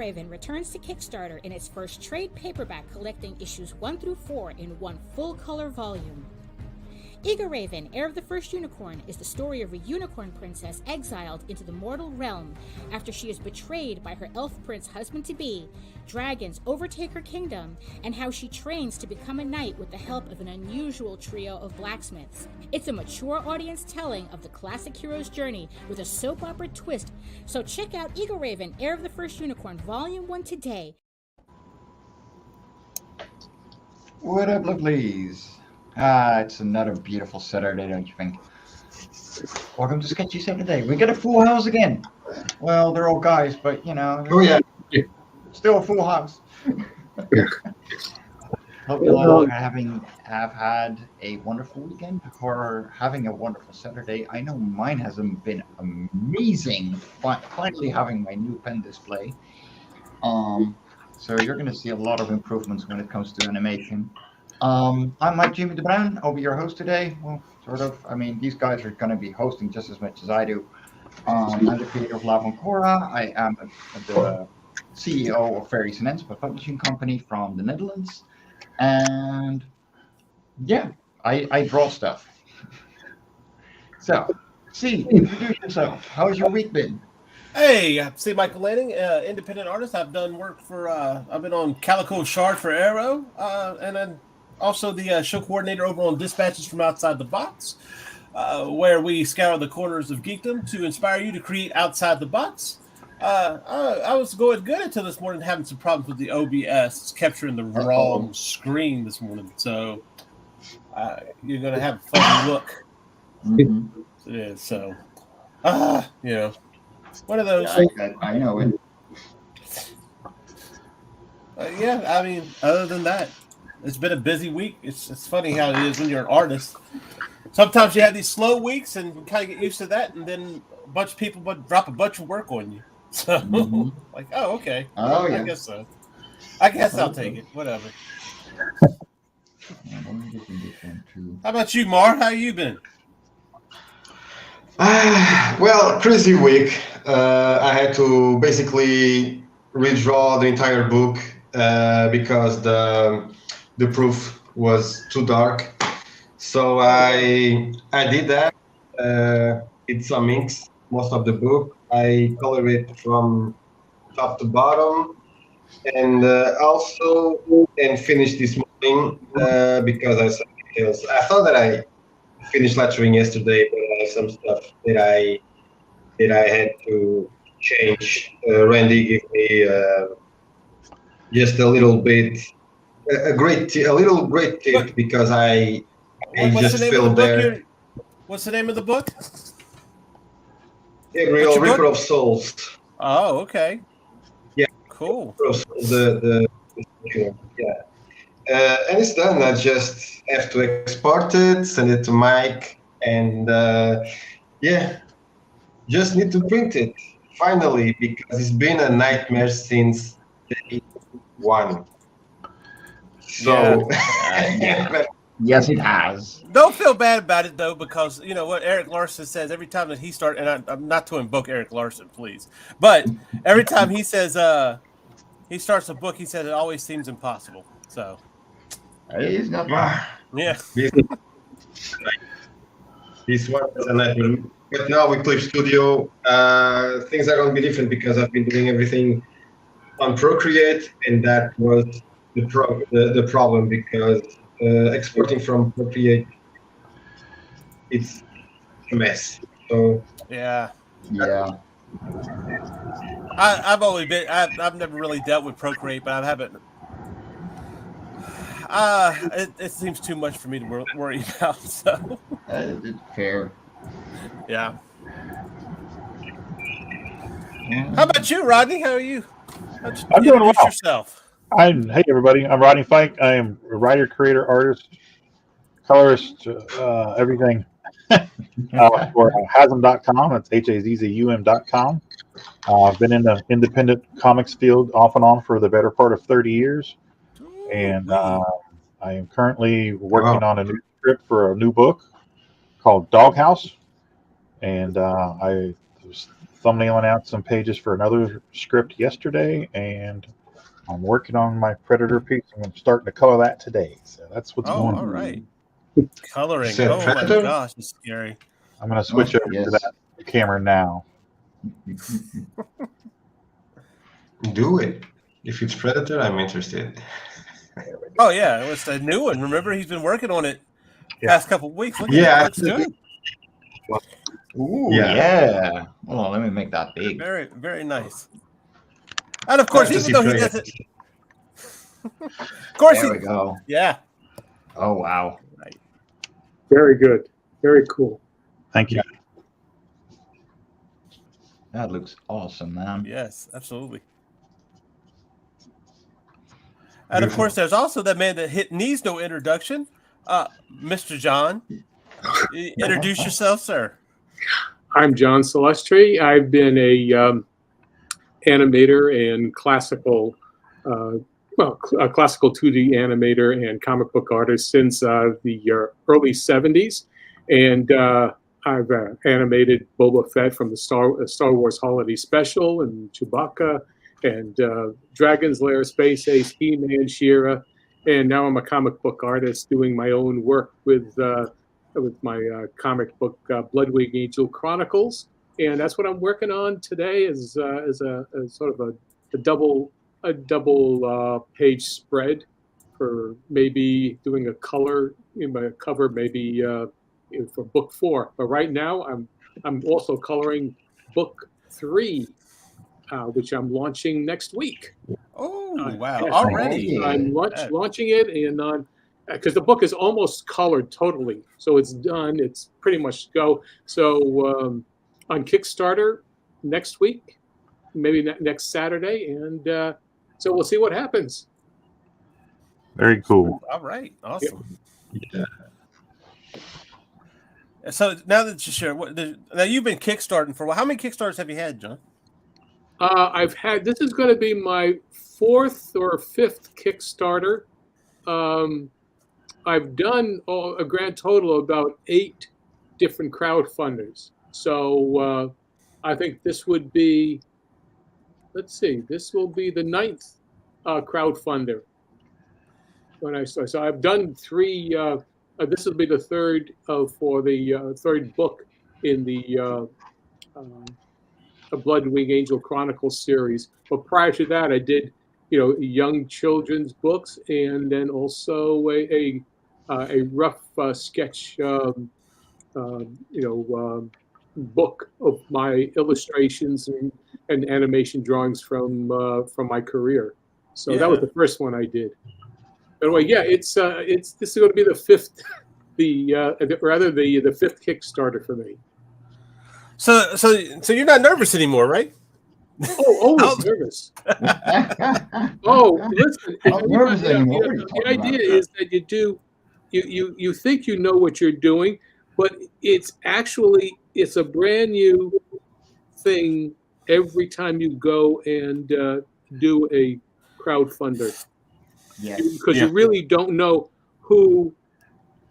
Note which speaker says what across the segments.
Speaker 1: Raven returns to Kickstarter in its first trade paperback, collecting issues 1 through 4 in one full-color volume. Eager Raven, Heir of the First Unicorn, is the story of a unicorn princess exiled into the mortal realm after she is betrayed by her elf prince husband-to-be. Dragons overtake her kingdom, and how she trains to become a knight with the help of an unusual trio of blacksmiths. It's a mature audience telling of the classic hero's journey with a soap opera twist, so check out Eagle Raven, Heir of the First Unicorn, Volume 1 today.
Speaker 2: What up, lovelies? It's another beautiful Saturday, don't you think? Welcome to Sketchy Saturday. We got a full house again. Well, they're all guys, but you know.
Speaker 3: Oh yeah.
Speaker 2: Still a full house. Hope you all have had a wonderful weekend or having a wonderful Saturday. I know mine hasn't been amazing. Finally having my new pen display. So you're going to see a lot of improvements when it comes to animation. I'm Mike Jimmy the Bruin. I'll be your host today. Well, sort of. I mean, these guys are going to be hosting just as much as I do. I'm the creator of Love on Cora. I am the CEO of Fairies and Ends, a publishing company from the Netherlands. And yeah, I draw stuff. So, introduce yourself. How's your week been?
Speaker 4: Hey, I'm Michael Lanning, independent artist. I've done work for, I've been on Calico Shard for Arrow, and then also the show coordinator over on Dispatches from Outside the Box, where we scour the corners of geekdom to inspire you to create outside the box. I was going good until this morning, having some problems with the OBS. It's capturing the wrong screen this morning, so you're going to have a funny look.
Speaker 2: Mm-hmm.
Speaker 4: It is, so, you know. One of those.
Speaker 2: Yeah, I know it.
Speaker 4: Yeah, I mean, other than that, it's been a busy week. It's funny how it is when you're an artist. Sometimes you have these slow weeks and you kind of get used to that, and then a bunch of people drop a bunch of work on you. So, like, oh, okay.
Speaker 2: Oh, yeah.
Speaker 4: I guess so. I guess I'll take it. Whatever. How about you, Mar? How you been?
Speaker 3: Well, crazy week. I had to basically redraw the entire book because the proof was too dark. So I did that. It's some inks, most of the book. I color it from top to bottom, and also finished this morning because I saw details. I thought that I finished lettering yesterday, but I have some stuff that I had to change. Randy gave me just a little bit, a little great tip because I just filled there.
Speaker 4: What's the name of the book?
Speaker 3: Gabriel, Reaper of Souls.
Speaker 4: Oh, okay.
Speaker 3: Yeah.
Speaker 4: Cool.
Speaker 3: The yeah. And it's done. I just have to export it, send it to Mike, and yeah, just need to print it finally because it's been a nightmare since day one. So
Speaker 2: yeah. Yes, it has.
Speaker 4: Don't feel bad about it though, because you know what Eric Larson says every time that he starts, and I'm not to invoke Eric Larson, please, but every time he says he starts a book, he says it always seems impossible. So.
Speaker 2: It's not wrong.
Speaker 4: Yeah.
Speaker 3: This one is nothing. But now with Clip Studio, things are going to be different because I've been doing everything on Procreate, and that was the problem because exporting from Procreate, it's a mess. So
Speaker 2: yeah.
Speaker 4: I've never really dealt with Procreate, but I haven't. It seems too much for me to worry about. So
Speaker 2: it's fair.
Speaker 4: Yeah. How about you, Rodney? How are you?
Speaker 5: I'm doing well.
Speaker 4: Yourself.
Speaker 5: Hey, everybody. I'm Rodney Fyke. I am a writer, creator, artist, colorist, everything. For Hazm.com. That's HAZZUM.com. I've been in the independent comics field off and on for the better part of 30 years. And I am currently working on a new script for a new book called Doghouse. And I thumbnailing out some pages for another script yesterday, and I'm working on my Predator piece. I'm starting to color that today. So that's what's going on.
Speaker 4: All right. Coloring.
Speaker 3: Is that
Speaker 4: Oh my
Speaker 3: Predator?
Speaker 4: gosh, it's scary.
Speaker 5: I'm going to switch over to that camera now.
Speaker 3: Do it. If it's Predator, I'm interested.
Speaker 4: Oh yeah, it was a new one. Remember, he's been working on it past couple of weeks. Look at
Speaker 3: Yeah,
Speaker 4: it. Looks good.
Speaker 2: Ooh,
Speaker 3: Yeah.
Speaker 2: yeah. Hold on, let me make that big.
Speaker 4: Very, very nice. And of course,
Speaker 3: Nice to
Speaker 4: even though
Speaker 3: see
Speaker 4: he
Speaker 3: Predator.
Speaker 4: doesn't, of course,
Speaker 2: There we go.
Speaker 4: yeah.
Speaker 2: Oh, wow.
Speaker 6: Very good. Very cool.
Speaker 5: Thank you.
Speaker 2: That looks awesome, man.
Speaker 4: Yes, absolutely. And of course, there's also that man that needs no introduction, Mr. John. Introduce yourself, sir.
Speaker 6: I'm John Celestri. I've been a animator and classical, a classical 2D animator and comic book artist since the early 70s. And I've animated Boba Fett from the Star Wars Holiday Special and Chewbacca and Dragon's Lair, Space Ace, He-Man, She-Ra. And now I'm a comic book artist doing my own work with my comic book Bloodwing Angel Chronicles, and that's what I'm working on today. As sort of a double page spread for maybe doing a color in my cover, maybe for book 4. But right now I'm also coloring book 3, which I'm launching next week.
Speaker 4: Oh wow!
Speaker 6: Yes,
Speaker 4: Already,
Speaker 6: I'm launching it, and because the book is almost colored totally, so it's done. It's pretty much go. So on Kickstarter next week, maybe next Saturday, and so we'll see what happens.
Speaker 5: Very cool.
Speaker 4: All right, awesome.
Speaker 3: Yeah.
Speaker 4: So now that you share, now you've been kickstarting for a while. How many Kickstarters have you had, John?
Speaker 6: I've had, this is going to be my 4th or 5th Kickstarter. I've done a grand total of about 8 different crowdfunders. So I think this would be, let's see, this will be the 9th crowdfunder. When I started. So I've done 3, this will be the 3rd for the 3rd book in the Bloodwing Angel Chronicles series. But prior to that, I did, young children's books, and then also a rough sketch, book of my illustrations and animation drawings from my career. So that was the first one I did. Anyway, yeah, this is going to be the 5th, the 5th Kickstarter for me.
Speaker 4: So you're not nervous anymore, right?
Speaker 6: Oh, always nervous. Oh, listen.
Speaker 2: Not nervous anymore. What are you
Speaker 6: The
Speaker 2: talking
Speaker 6: idea
Speaker 2: about?
Speaker 6: is that you think you know what you're doing, but it's a brand new thing every time you go and do a crowdfunder.
Speaker 2: Yes.
Speaker 6: Because you really don't know who,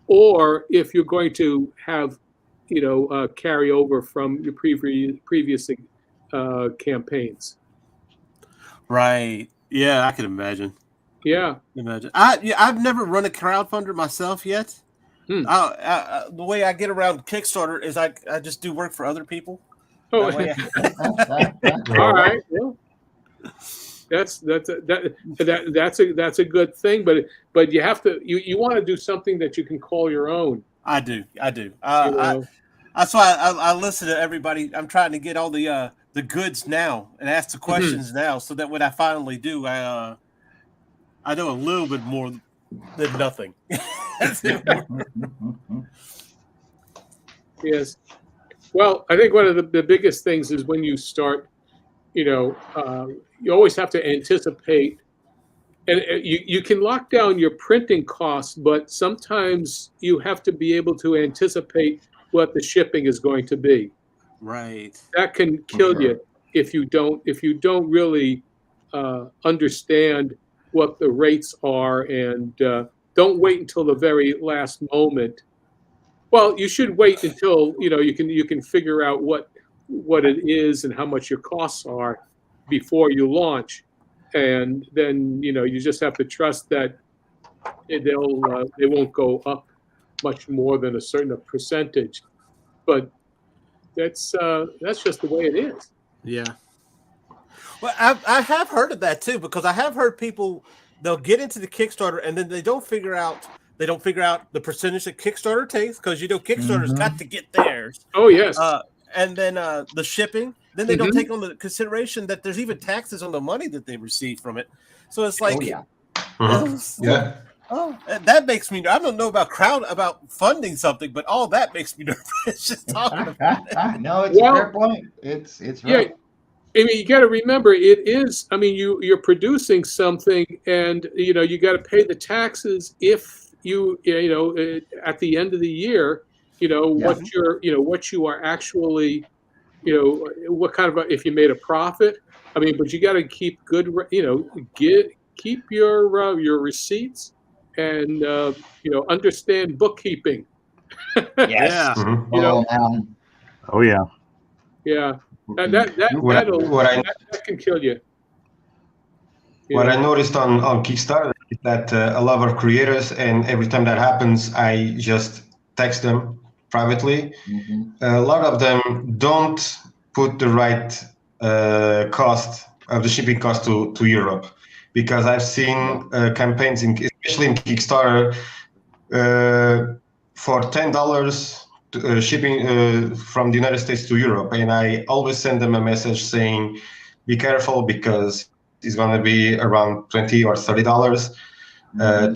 Speaker 6: or if you're going to have, carry over from your previous campaigns.
Speaker 4: Right. Yeah, I can imagine.
Speaker 6: Yeah.
Speaker 4: I've never run a crowdfunder myself yet.
Speaker 6: Hmm.
Speaker 4: The way I get around Kickstarter is I just do work for other people.
Speaker 6: Oh,
Speaker 4: That way
Speaker 6: all right. Well, that's a good thing, but you have to you want to do something that you can call your own.
Speaker 4: I do. That's why I listen to everybody. I'm trying to get all the goods now and ask the questions now, so that when I finally do, I know a little bit more than nothing.
Speaker 6: Yes. Well, I think one of the biggest things is when you start, you always have to anticipate, and you can lock down your printing costs, but sometimes you have to be able to anticipate what the shipping is going to be.
Speaker 4: Right.
Speaker 6: That can kill you if you don't really understand what the rates are, and don't wait until the very last moment. Well, you should wait until you can figure out what what it is and how much your costs are before you launch, and then you just have to trust that they won't go up much more than a certain percentage. But that's just the way it is.
Speaker 4: Yeah. Well, I have heard of that too, because I have heard people, they'll get into the Kickstarter and then they don't figure out the percentage that Kickstarter takes, because Kickstarter's got to get theirs.
Speaker 6: Oh yes.
Speaker 4: And then the shipping. Then they don't take on the consideration that there's even taxes on the money that they receive from it. So it's like,
Speaker 3: Yeah.
Speaker 4: Oh, that makes me. I don't know about funding something, but all that makes me nervous just talking about it.
Speaker 2: No, it's a fair point. It's right.
Speaker 6: I mean, you got to remember, it is. I mean, you're producing something, and you got to pay the taxes if at the end of the year, what you are actually, what kind of if you made a profit. I mean, but you got to keep good, keep your receipts. And understand bookkeeping.
Speaker 2: Yes.
Speaker 5: Oh yeah.
Speaker 6: Yeah. That can kill you.
Speaker 3: What I noticed on Kickstarter is that a lot of creators, and every time that happens, I just text them privately. A lot of them don't put the right cost of the shipping cost to Europe, because I've seen campaigns, especially in Kickstarter, for $10 shipping from the United States to Europe, and I always send them a message saying, "Be careful, because it's going to be around $20 or $30.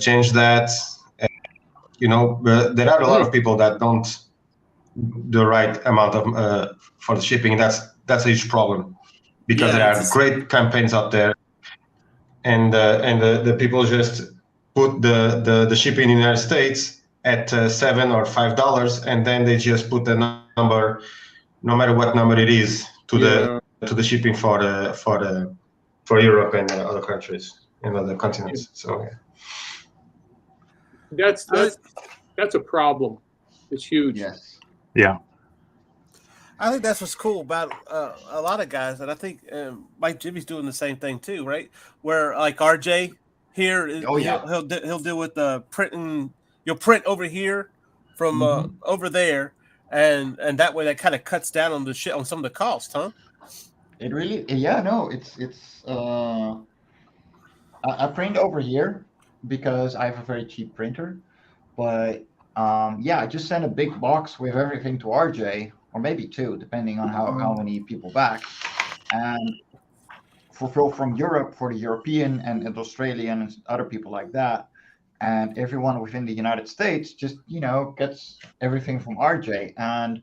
Speaker 3: Change that." But there are a lot of people that don't the right amount of for the shipping. That's a huge problem, because there are great campaigns out there, and the people just put the shipping in the United States at $7 or $5, and then they just put the number, no matter what number it is, to the shipping for Europe and other countries and other continents. So
Speaker 6: that's a problem. It's huge.
Speaker 2: Yes.
Speaker 5: Yeah.
Speaker 4: I think that's what's cool about a lot of guys, and I think Mike Jimmy's doing the same thing too, right? Where like RJ here, he'll deal with the printing. You'll print over here from over there, and that way that kind of cuts down on on some of the cost, huh?
Speaker 2: It really, it's. I print over here because I have a very cheap printer, but I just send a big box with everything to RJ, or maybe two, depending on how many people back, and fulfill from Europe for the European and Australian and other people like that. And everyone within the United States just, gets everything from RJ. And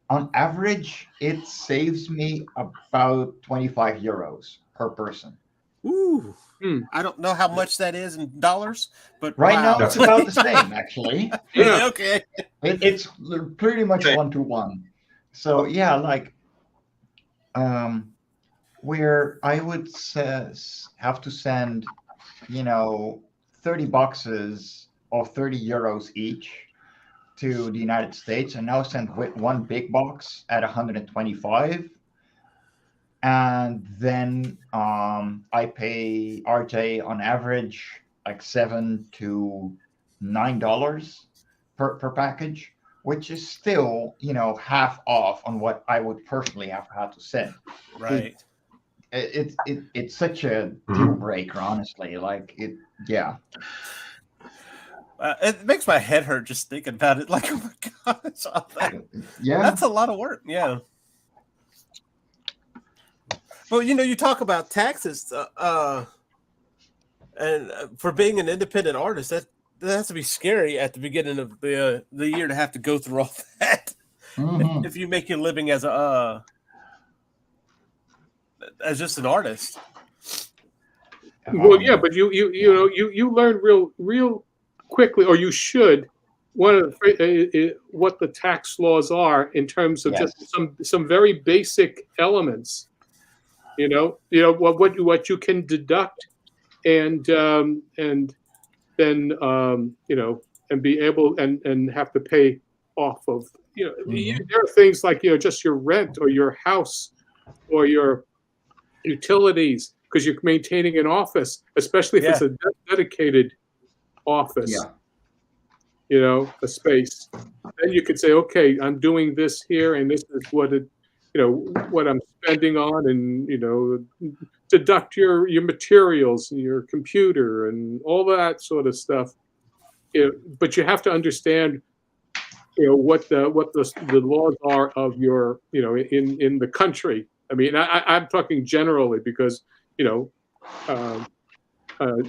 Speaker 2: on average, it saves me about 25 euros per person.
Speaker 4: Ooh. I don't know how much that is in dollars, but
Speaker 2: right now it's about the same, actually.
Speaker 4: Yeah. Okay.
Speaker 2: It's pretty much 1-to-1. So where I would have to send, 30 boxes of 30 euros each to the United States, and now send one big box at 125. And then I pay RJ on average like $7 to $9 per package, which is still, half off on what I would personally have had to send.
Speaker 4: Right.
Speaker 2: It's such a deal breaker, honestly.
Speaker 4: It makes my head hurt just thinking about it. Like, oh my gosh, that's a lot of work. Yeah. Well, you talk about taxes, and for being an independent artist, that has to be scary at the beginning of the year to have to go through all that. If you make your living as just an artist.
Speaker 6: Well, yeah, but you learn real quickly, or you should. One of what the tax laws are in terms of just some very basic elements. What you can deduct, and then and be able and have to pay off of there are things like just your rent or your house or your utilities, because you're maintaining an office, especially if it's a dedicated office. A space. Then you could say, okay, I'm doing this here, and this is what what I'm spending on, and deduct your materials and your computer and all that sort of stuff. But you have to understand, what the laws are of your, in the country. I mean, I'm talking generally because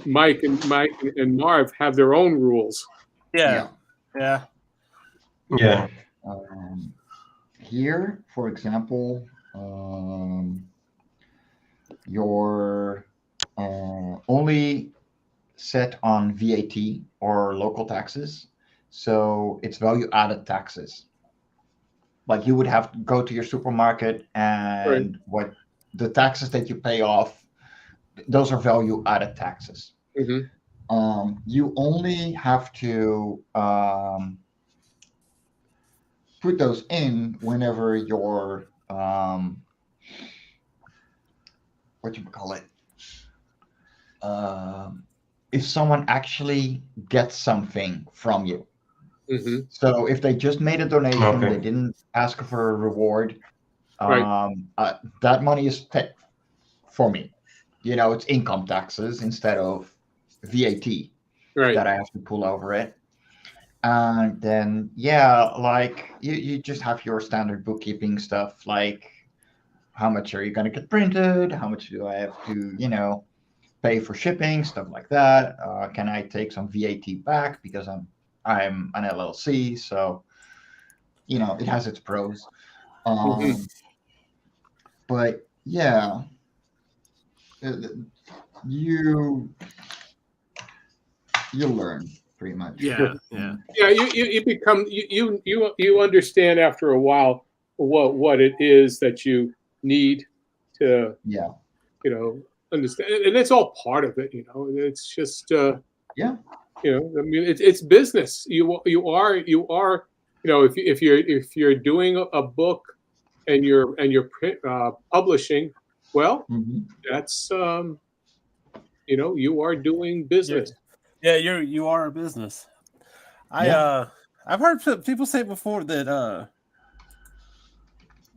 Speaker 6: Mike and Marv have their own rules.
Speaker 4: Yeah.
Speaker 2: Here, for example, you're only set on VAT or local taxes, so it's value-added taxes. Like you would have to go to your supermarket, and what the taxes that you pay off, those are value-added taxes. You only have to put those in whenever your if someone actually gets something from you. So if they just made a donation, they didn't ask for a reward, that money is paid for me. It's income taxes instead of VAT that I have to pull over it. And then, like you just have your standard bookkeeping stuff, like how much are you going to get printed? How much do I have to, pay for shipping, stuff like that? Can I take some VAT back because I'm an LLC? So, it has its pros. But yeah, you learn pretty much.
Speaker 6: You become you understand after a while what it is that you need to understand, and it's all part of it. It's just I mean, it's business. You are if you're doing a book and you're publishing, well, that's you are doing business.
Speaker 4: Yeah, you are a business. I've heard people say before that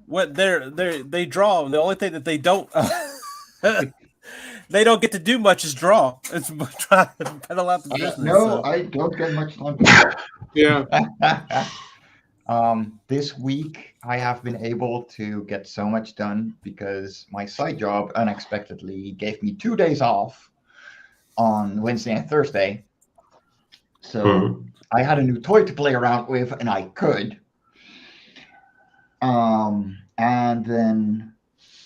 Speaker 4: what they draw, and the only thing that they don't they don't get to do much is draw. It's trying to pedal out the business.
Speaker 2: No, I don't get much time. This week I have been able to get so much done because my side job unexpectedly gave me 2 days off on Wednesday and Thursday. So I had a new toy to play around with, and I could. And then,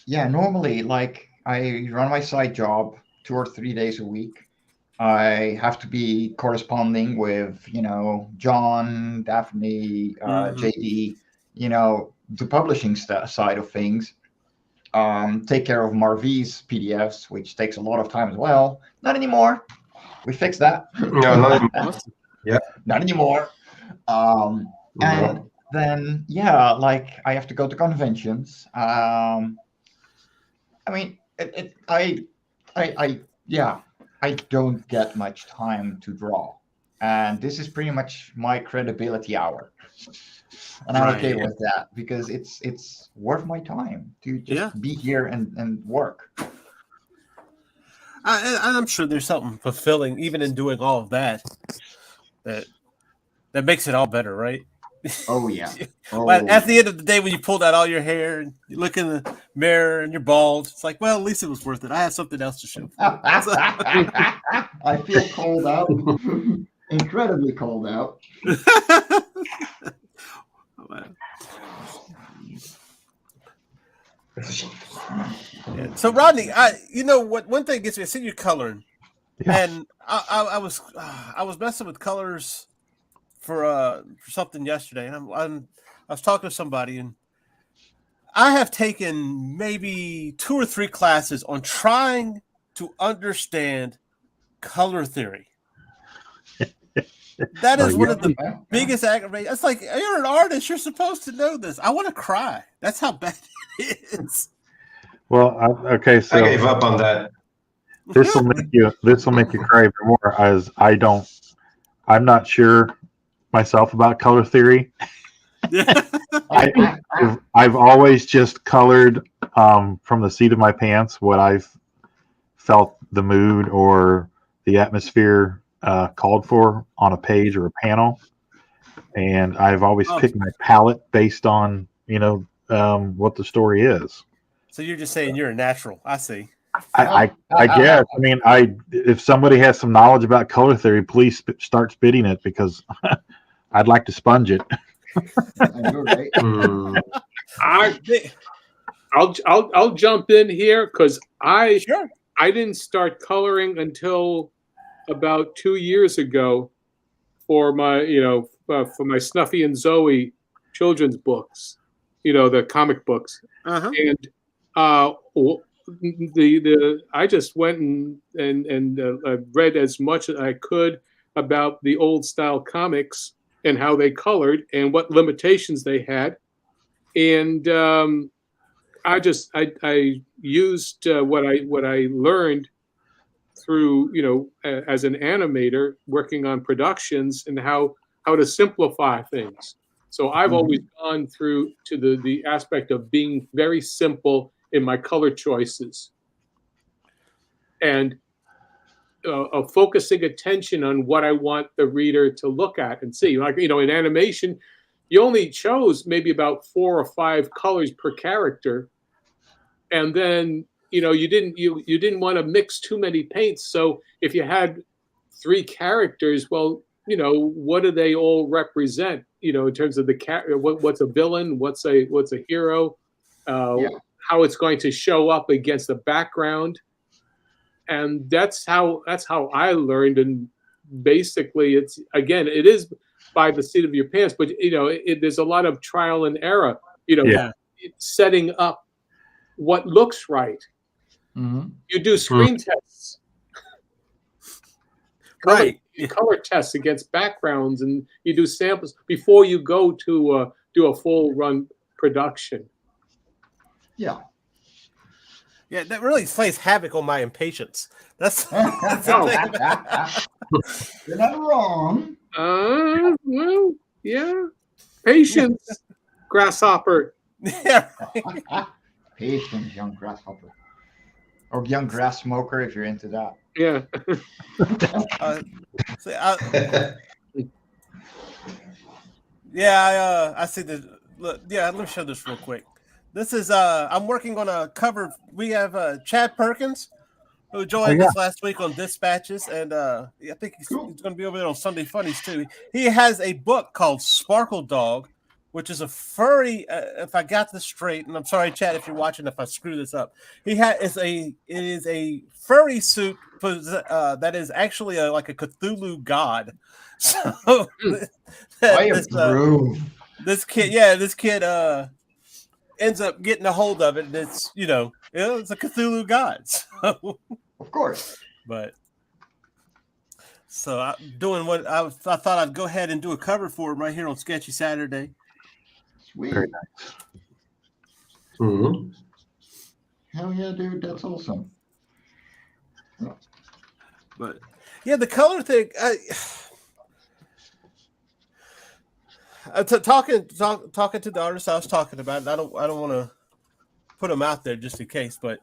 Speaker 2: normally, like, I run my side job 2 or 3 days a week. I have to be corresponding with, John, Daphne, JD, the publishing side of things. Take care of MarV's PDFs, which takes a lot of time as well. Not anymore. We fixed that.
Speaker 3: No, not anymore.
Speaker 2: Not anymore. And then, like I have to go to conventions. I mean, I don't get much time to draw, and this is pretty much my credibility hour. And I'm okay with that because it's worth my time to just be here and work.
Speaker 4: I'm sure there's something fulfilling even in doing all of that makes it all better, right?
Speaker 2: Oh yeah.
Speaker 4: At the end of the day, when you pulled out all your hair and you look in the mirror and you're bald, it's like, well, at least it was worth it. I have something else to show.
Speaker 2: I feel cold out. Incredibly cold out.
Speaker 4: So Rodney, one thing gets me. I see you coloring, and I was messing with colors for something yesterday, and I was talking to somebody, and I have taken maybe 2 or 3 classes on trying to understand color theory. That is
Speaker 5: Oh,
Speaker 4: one
Speaker 5: yeah.
Speaker 4: of the biggest aggravations. It's like, you're an artist. You're supposed to know this. I want to cry. That's how bad it is.
Speaker 5: Well, okay, so
Speaker 3: I gave up on that.
Speaker 5: this will make you cry even more, as I'm not sure myself about color theory. I've always just colored from the seat of my pants what I've felt the mood or the atmosphere called for on a page or a panel, and I've always picked my palette based on what the story is.
Speaker 4: So you're just saying you're a natural. I see.
Speaker 5: I guess. I mean, if somebody has some knowledge about color theory, please start spitting it, because I'd like to sponge it.
Speaker 6: I'll jump in here, because I didn't start coloring until about 2 years ago for my for my Snuffy and Zoe children's books, the comic books, and I just went and read as much as I could about the old style comics and how they colored and what limitations they had, and I used what I learned through as an animator working on productions, and how to simplify things. So I've always gone through to the aspect of being very simple in my color choices, and of focusing attention on what I want the reader to look at and see. Like, in animation, you only chose maybe about 4 or 5 colors per character, and then you didn't want to mix too many paints. So if you had 3 characters, well, what do they all represent? In terms of what's a villain, what's a hero, how it's going to show up against the background, and that's how I learned. And basically, it is by the seat of your pants, but there's a lot of trial and error. Setting up what looks right. You do screen tests,
Speaker 4: right?
Speaker 6: Color tests against backgrounds, and you do samples before you go to do a full run production.
Speaker 4: Yeah, that really plays havoc on my impatience. That's
Speaker 2: You're not wrong.
Speaker 6: Well, yeah, patience, grasshopper.
Speaker 4: Yeah.
Speaker 2: Patience, young grasshopper, or young grass smoker if you're into that.
Speaker 6: Yeah.
Speaker 4: I see the. Let me show this real quick. This is I'm working on a cover. We have Chad Perkins, who joined us last week on Dispatches, and I think he's going to be over there on Sunday Funnies too. He has a book called Sparkle Dog, which is a furry. If I got this straight, and I'm sorry, Chad, if you're watching, if I screw this up, it is a furry suit that is actually like a Cthulhu god. So this kid ends up getting a hold of it, and it's it's a Cthulhu god. So,
Speaker 2: of course,
Speaker 4: but. So I'm doing what I thought I'd go ahead and do a cover for him right here on Sketchy Saturday.
Speaker 2: Sweet.
Speaker 5: Very nice.
Speaker 3: Mm-hmm.
Speaker 2: Hell yeah, dude, that's awesome.
Speaker 4: But yeah, the color thing. Talking to the artist I was talking about. I don't want to put them out there just in case, but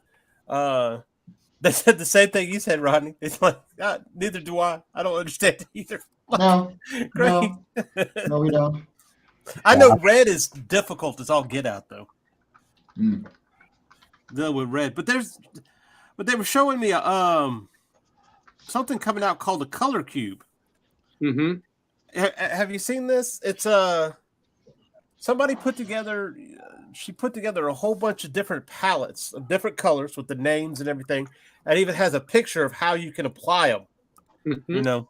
Speaker 4: they said the same thing you said, Rodney. It's like, neither do I. I don't understand either.
Speaker 2: No,
Speaker 4: great.
Speaker 2: No, we don't.
Speaker 4: I know red is difficult as all get out, though. Deal with red, but they were showing me something coming out called a color cube.
Speaker 6: Mm-hmm.
Speaker 4: Have you seen this? It's somebody put together. She put together a whole bunch of different palettes of different colors with the names and everything, and even has a picture of how you can apply them.
Speaker 6: Mm-hmm.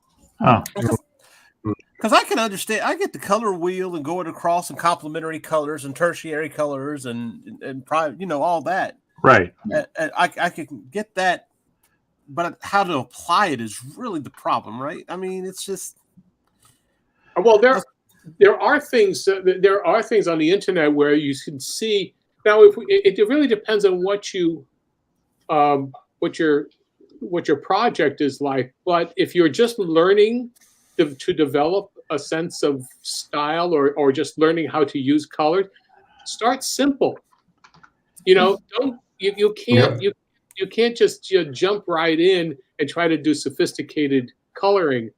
Speaker 4: Because I can understand, I get the color wheel and going across and complementary colors and tertiary colors and private, all that.
Speaker 5: Right.
Speaker 4: And I can get that, but how to apply it is really the problem, right? I mean, it's just
Speaker 6: Well, there are things on the internet where you can see. Now, it really depends on what your project is like. But if you're just learning to develop a sense of style or just learning how to use colors, start simple. You can't just jump right in and try to do sophisticated coloring.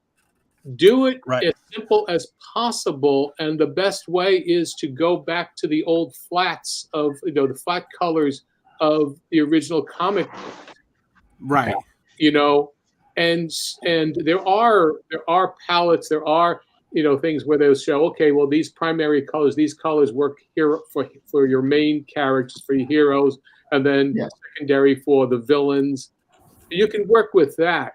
Speaker 6: Do it as simple as possible, and the best way is to go back to the old flats of the flat colors of the original comic book.
Speaker 4: Right.
Speaker 6: And there are palettes, there are things where they'll show, okay, well, these primary colors, these colors work here for your main characters, for your heroes, and then secondary for the villains. You can work with that.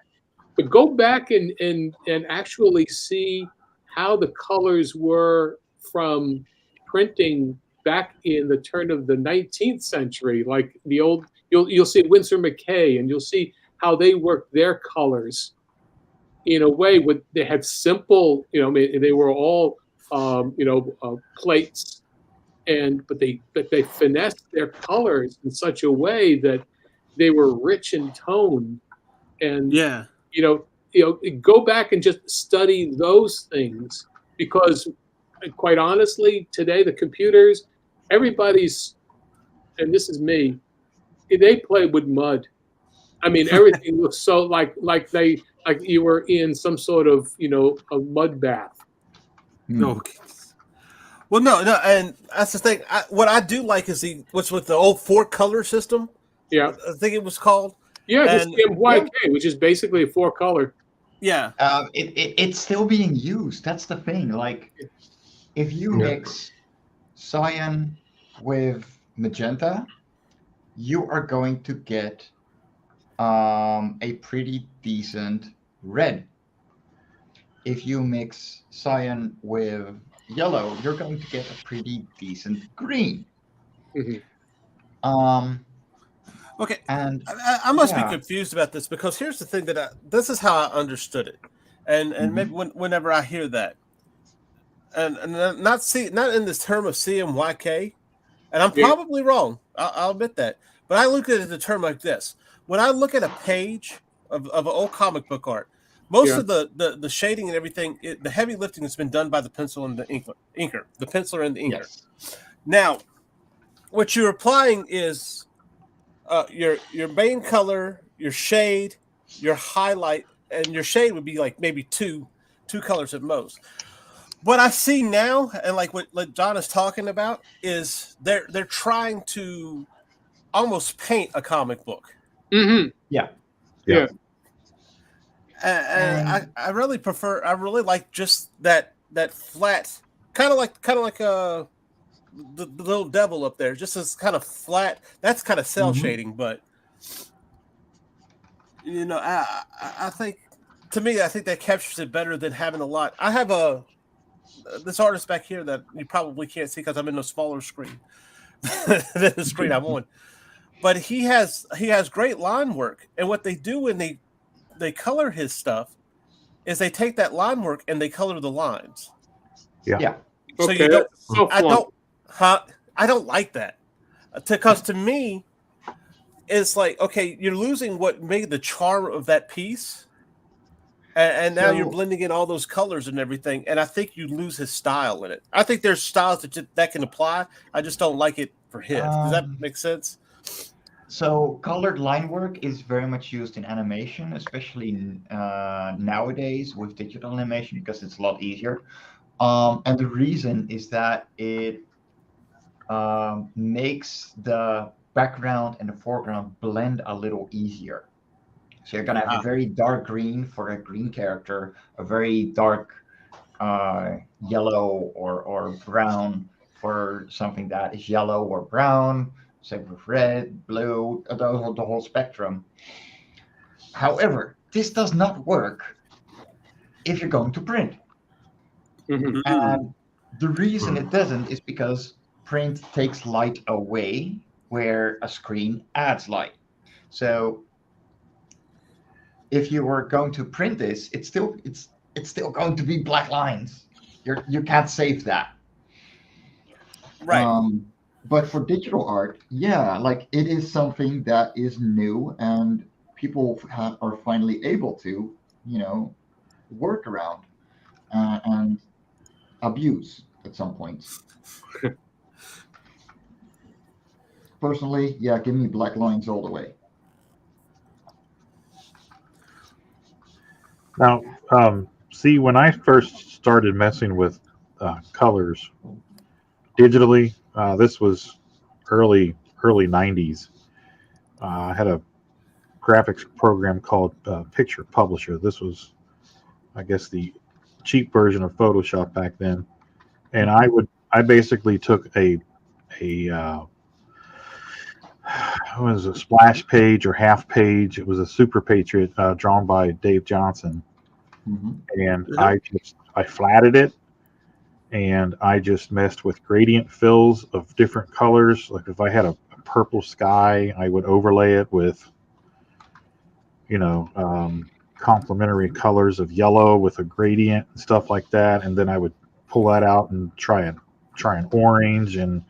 Speaker 6: But go back and actually see how the colors were from printing back in the turn of the 19th century, like the old. You'll see Winsor McCay, and you'll see how they worked their colors in a way. They had simple, they were all plates, but they finessed their colors in such a way that they were rich in tone. And go back and just study those things, because quite honestly, today the computers, everybody's, and this is me, they play with mud. I mean, everything looks so like you were in some sort of a mud bath.
Speaker 4: Okay. Well, no, and that's the thing. What I do like is what's with the old 4-color system.
Speaker 6: Yeah,
Speaker 4: I think it was called.
Speaker 6: Yeah, the CMYK, which is basically a 4-color.
Speaker 4: Yeah.
Speaker 2: It's still being used. That's the thing. Like, if you mix cyan with magenta, you are going to get a pretty decent red. If you mix cyan with yellow, you're going to get a pretty decent green.
Speaker 6: Mm-hmm.
Speaker 4: Okay,
Speaker 2: and
Speaker 4: I must be confused about this, because here's the thing this is how I understood it, and maybe whenever I hear that, and not in this term of CMYK, and I'm probably wrong. I'll admit that, but I look at it in the term like this: when I look at a page of an old comic book art, most of the shading and everything, the heavy lifting has been done by the pencil and the inker, the penciler and the inker.
Speaker 2: Yes.
Speaker 4: Now, what you're applying is your main color, your shade, your highlight, and your shade would be like maybe two colors at most. What I see now, and like what John is talking about, is they're trying to almost paint a comic book.
Speaker 6: Mm-hmm.
Speaker 2: Yeah.
Speaker 4: And I really prefer. I really like just that flat, kind of like the little devil up there, just as kind of flat. That's kind of cell shading, but I think, to me, I think that captures it better than having a lot. I have this artist back here that you probably can't see because I'm in a smaller screen than the screen I'm on. But he has great line work, and what they do when they color his stuff is they take that line work and they color the lines.
Speaker 2: Yeah.
Speaker 4: So
Speaker 6: okay.
Speaker 4: you don't. I don't like that, because to me, it's like, okay, you're losing what made the charm of that piece, and now you're blending in all those colors and everything, and I think you lose his style in it. I think there's styles that can apply. I just don't like it for his. Does that make sense?
Speaker 2: So colored line work is very much used in animation, especially nowadays with digital animation, because it's a lot easier. And the reason is that it makes the background and the foreground blend a little easier. So you're going to have a very dark green for a green character, a very dark yellow or brown for something that is yellow or brown, same with red, blue, the whole spectrum. However, this does not work if you're going to print.
Speaker 6: Mm-hmm.
Speaker 2: And the reason it doesn't is because print takes light away where a screen adds light. So if you were going to print this, it's still going to be black lines. you can't save that.
Speaker 4: Right.
Speaker 2: But for digital art, yeah, like it is something that is new, and people are finally able to, work around and abuse at some points. Personally, yeah, give me black lines all the way.
Speaker 5: Now, see, when I first started messing with colors digitally, this was early 90s. I had a graphics program called Picture Publisher. This was, I guess, the cheap version of Photoshop back then. And I basically took a it was a splash page or half page. It was a Super Patriot drawn by Dave Johnson, and I flatted it, and I just messed with gradient fills of different colors. Like if I had a purple sky, I would overlay it with, complementary colors of yellow with a gradient and stuff like that, and then I would pull that out and try an orange. And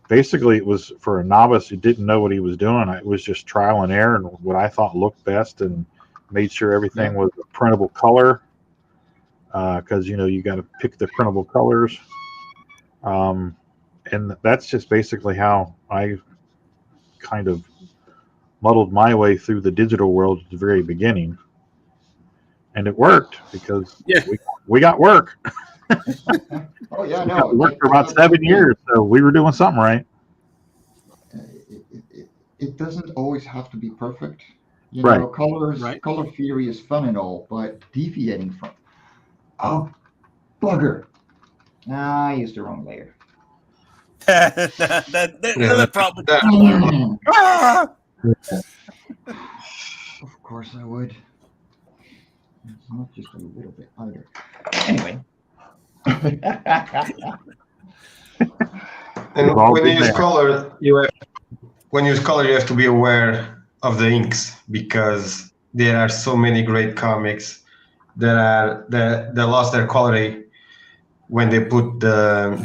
Speaker 5: basically, it was for a novice who didn't know what he was doing. It was just trial and error and what I thought looked best, and made sure everything was a printable color, because you got to pick the printable colors. And that's just basically how I kind of muddled my way through the digital world at the very beginning, and it worked because we got work.
Speaker 2: Oh yeah, no,
Speaker 5: We worked for about 7 years, so we were doing something right.
Speaker 2: It doesn't always have to be perfect.
Speaker 5: Right.
Speaker 2: Color theory is fun and all, but deviating from bugger. I used the wrong layer.
Speaker 4: That's the problem.
Speaker 2: Of course I would. It's not just a little bit either. Anyway.
Speaker 3: And when you use color, you have to be aware of the inks, because there are so many great comics that lost their quality when they put the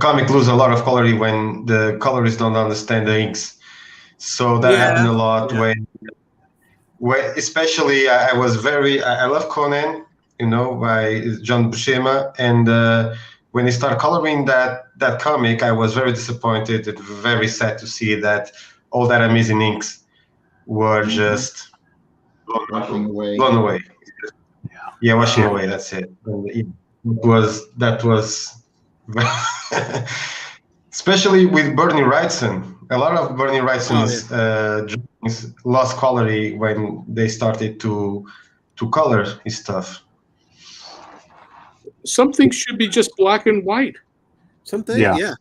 Speaker 3: comic lose a lot of quality when the colorists don't understand the inks. So that happened a lot when especially I love Conan, by John Buscema, and when he started coloring that comic, I was very disappointed and very sad to see that all that amazing inks were just blown away. Yeah, washing away. That's it. That was especially with Bernie Wrightson. A lot of Bernie Wrightson's drawings lost quality when they started to color his stuff.
Speaker 6: Some things should be just black and white.
Speaker 4: Something,
Speaker 6: I mean,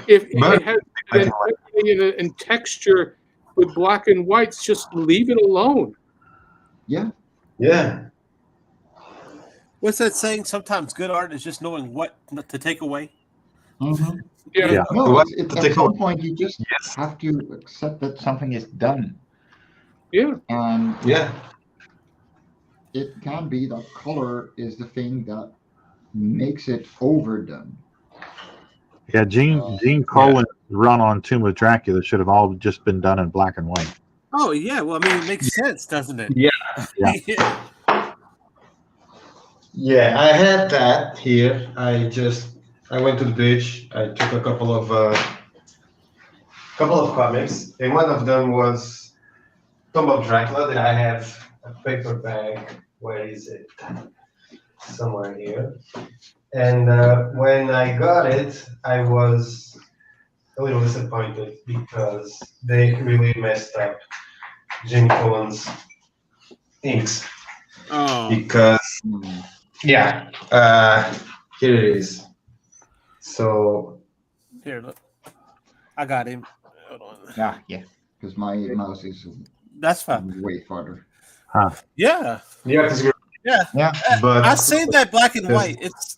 Speaker 6: if it has intensity and texture with black and whites, just leave it alone.
Speaker 2: Yeah.
Speaker 4: What's that saying? Sometimes good art is just knowing what to take away.
Speaker 2: Mm-hmm.
Speaker 6: Yeah.
Speaker 2: No, at some point you just have to accept that something is done.
Speaker 6: Yeah.
Speaker 2: And it can be that color is the thing that makes it overdone.
Speaker 5: Yeah, Gene Colan's run on Tomb of Dracula should have all just been done in black and white.
Speaker 4: Oh yeah, well, I mean, it makes sense, doesn't it?
Speaker 5: Yeah.
Speaker 3: Yeah, I had that here. I went to the beach. I took a couple of comics, and one of them was Tomb of Dracula. That I have a paper bag. Where is it? Somewhere here. And when I got it, I was a little disappointed because they really messed up Gene Colan's inks.
Speaker 4: Oh.
Speaker 3: Because here it is. So
Speaker 4: here, look, I got him. Hold on.
Speaker 2: Yeah, because my mouse is
Speaker 4: That's fine.
Speaker 2: way farther.
Speaker 5: Huh.
Speaker 4: Yeah.
Speaker 3: Yeah. But
Speaker 4: I say that black and white. It's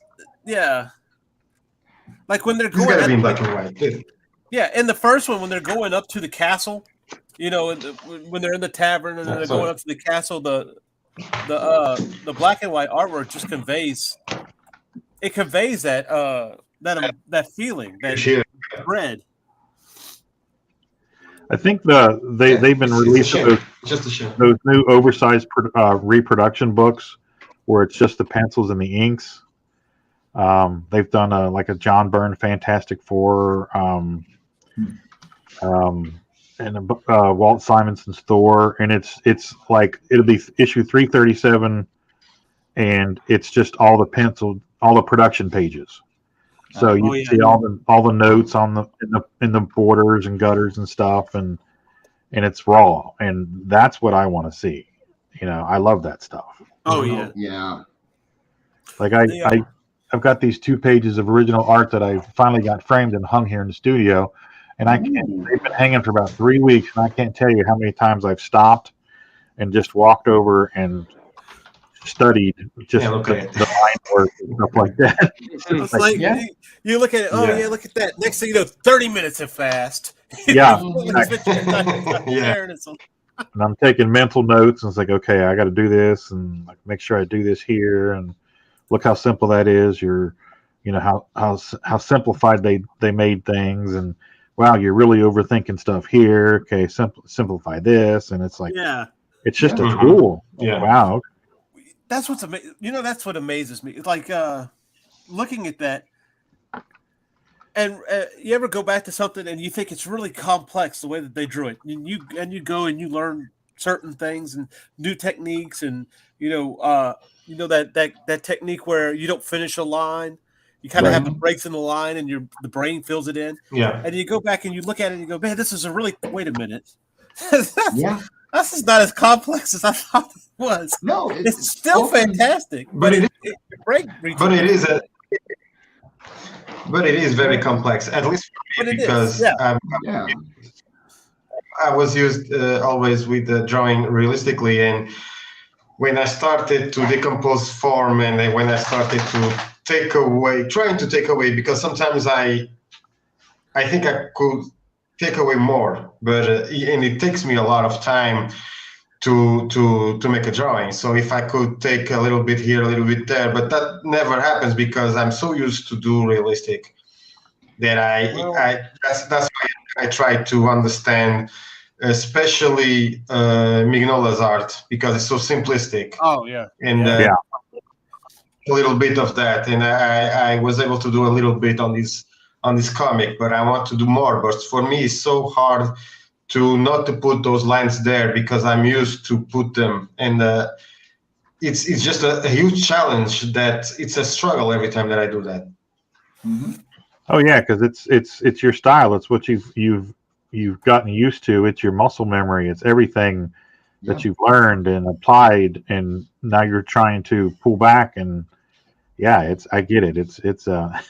Speaker 4: like when they're
Speaker 3: it's
Speaker 4: going.
Speaker 3: gotta be in black and white.
Speaker 4: Yeah, in the first one, when they're going up to the castle, when they're in the tavern and they're going up to the castle, the black and white artwork just conveys that feeling, that dread.
Speaker 5: I think they've been releasing those new oversized reproduction books where it's just the pencils and the inks. They've done like a John Byrne Fantastic Four, and Walt Simonson's Thor, and it's like it'll be issue 337, and it's just all the production pages. So you see all the notes on in the borders and gutters and stuff, and it's raw, and that's what I want to see. I love that stuff.
Speaker 4: Oh yeah,
Speaker 2: yeah.
Speaker 5: Like I've got these 2 pages of original art that I finally got framed and hung here in the studio, and they've been hanging for about 3 weeks, and I can't tell you how many times I've stopped and just walked over and studied just the line work and stuff like that.
Speaker 4: It's like you look at it. Look at that. Next thing you know, 30 minutes have passed.
Speaker 5: Yeah.
Speaker 4: And
Speaker 5: I'm taking mental notes, and it's like, okay, I got to do this, and like make sure I do this here, and look how simple that is. How simplified they made things, and wow, you're really overthinking stuff here. Okay, simplify this, and it's like, it's just a tool.
Speaker 3: Yeah.
Speaker 5: Wow.
Speaker 4: That's what's amazing. That's what amazes me. It's like looking at that, and you ever go back to something and you think it's really complex the way that they drew it, and you go and you learn certain things and new techniques, and that technique where you don't finish a line, you kind of have the breaks in the line, and the brain fills it in.
Speaker 3: Yeah.
Speaker 4: And you go back and you look at it and you go, man, this is wait a minute. This is not as complex as I thought it was.
Speaker 2: No,
Speaker 4: it's still fantastic,
Speaker 3: but it is very complex, at least for me, because I was used always with the drawing realistically, and when I started to decompose form, and then when I started to trying to take away, because sometimes I think I could take away more, but and it takes me a lot of time to make a drawing. So if I could take a little bit here, a little bit there, but that never happens because I'm so used to do realistic that that's why I try to understand, especially Mignola's art, because it's so simplistic.
Speaker 4: Oh yeah,
Speaker 3: and a little bit of that, and I was able to do a little bit on this comic, but I want to do more. But for me, it's so hard to not to put those lines there because I'm used to put them, and it's just a huge challenge. That it's a struggle every time that I do that.
Speaker 2: Mm-hmm.
Speaker 5: Oh yeah, because it's your style. It's what you've gotten used to. It's your muscle memory. It's everything that you've learned and applied, and now you're trying to pull back. And I get it. It's it's a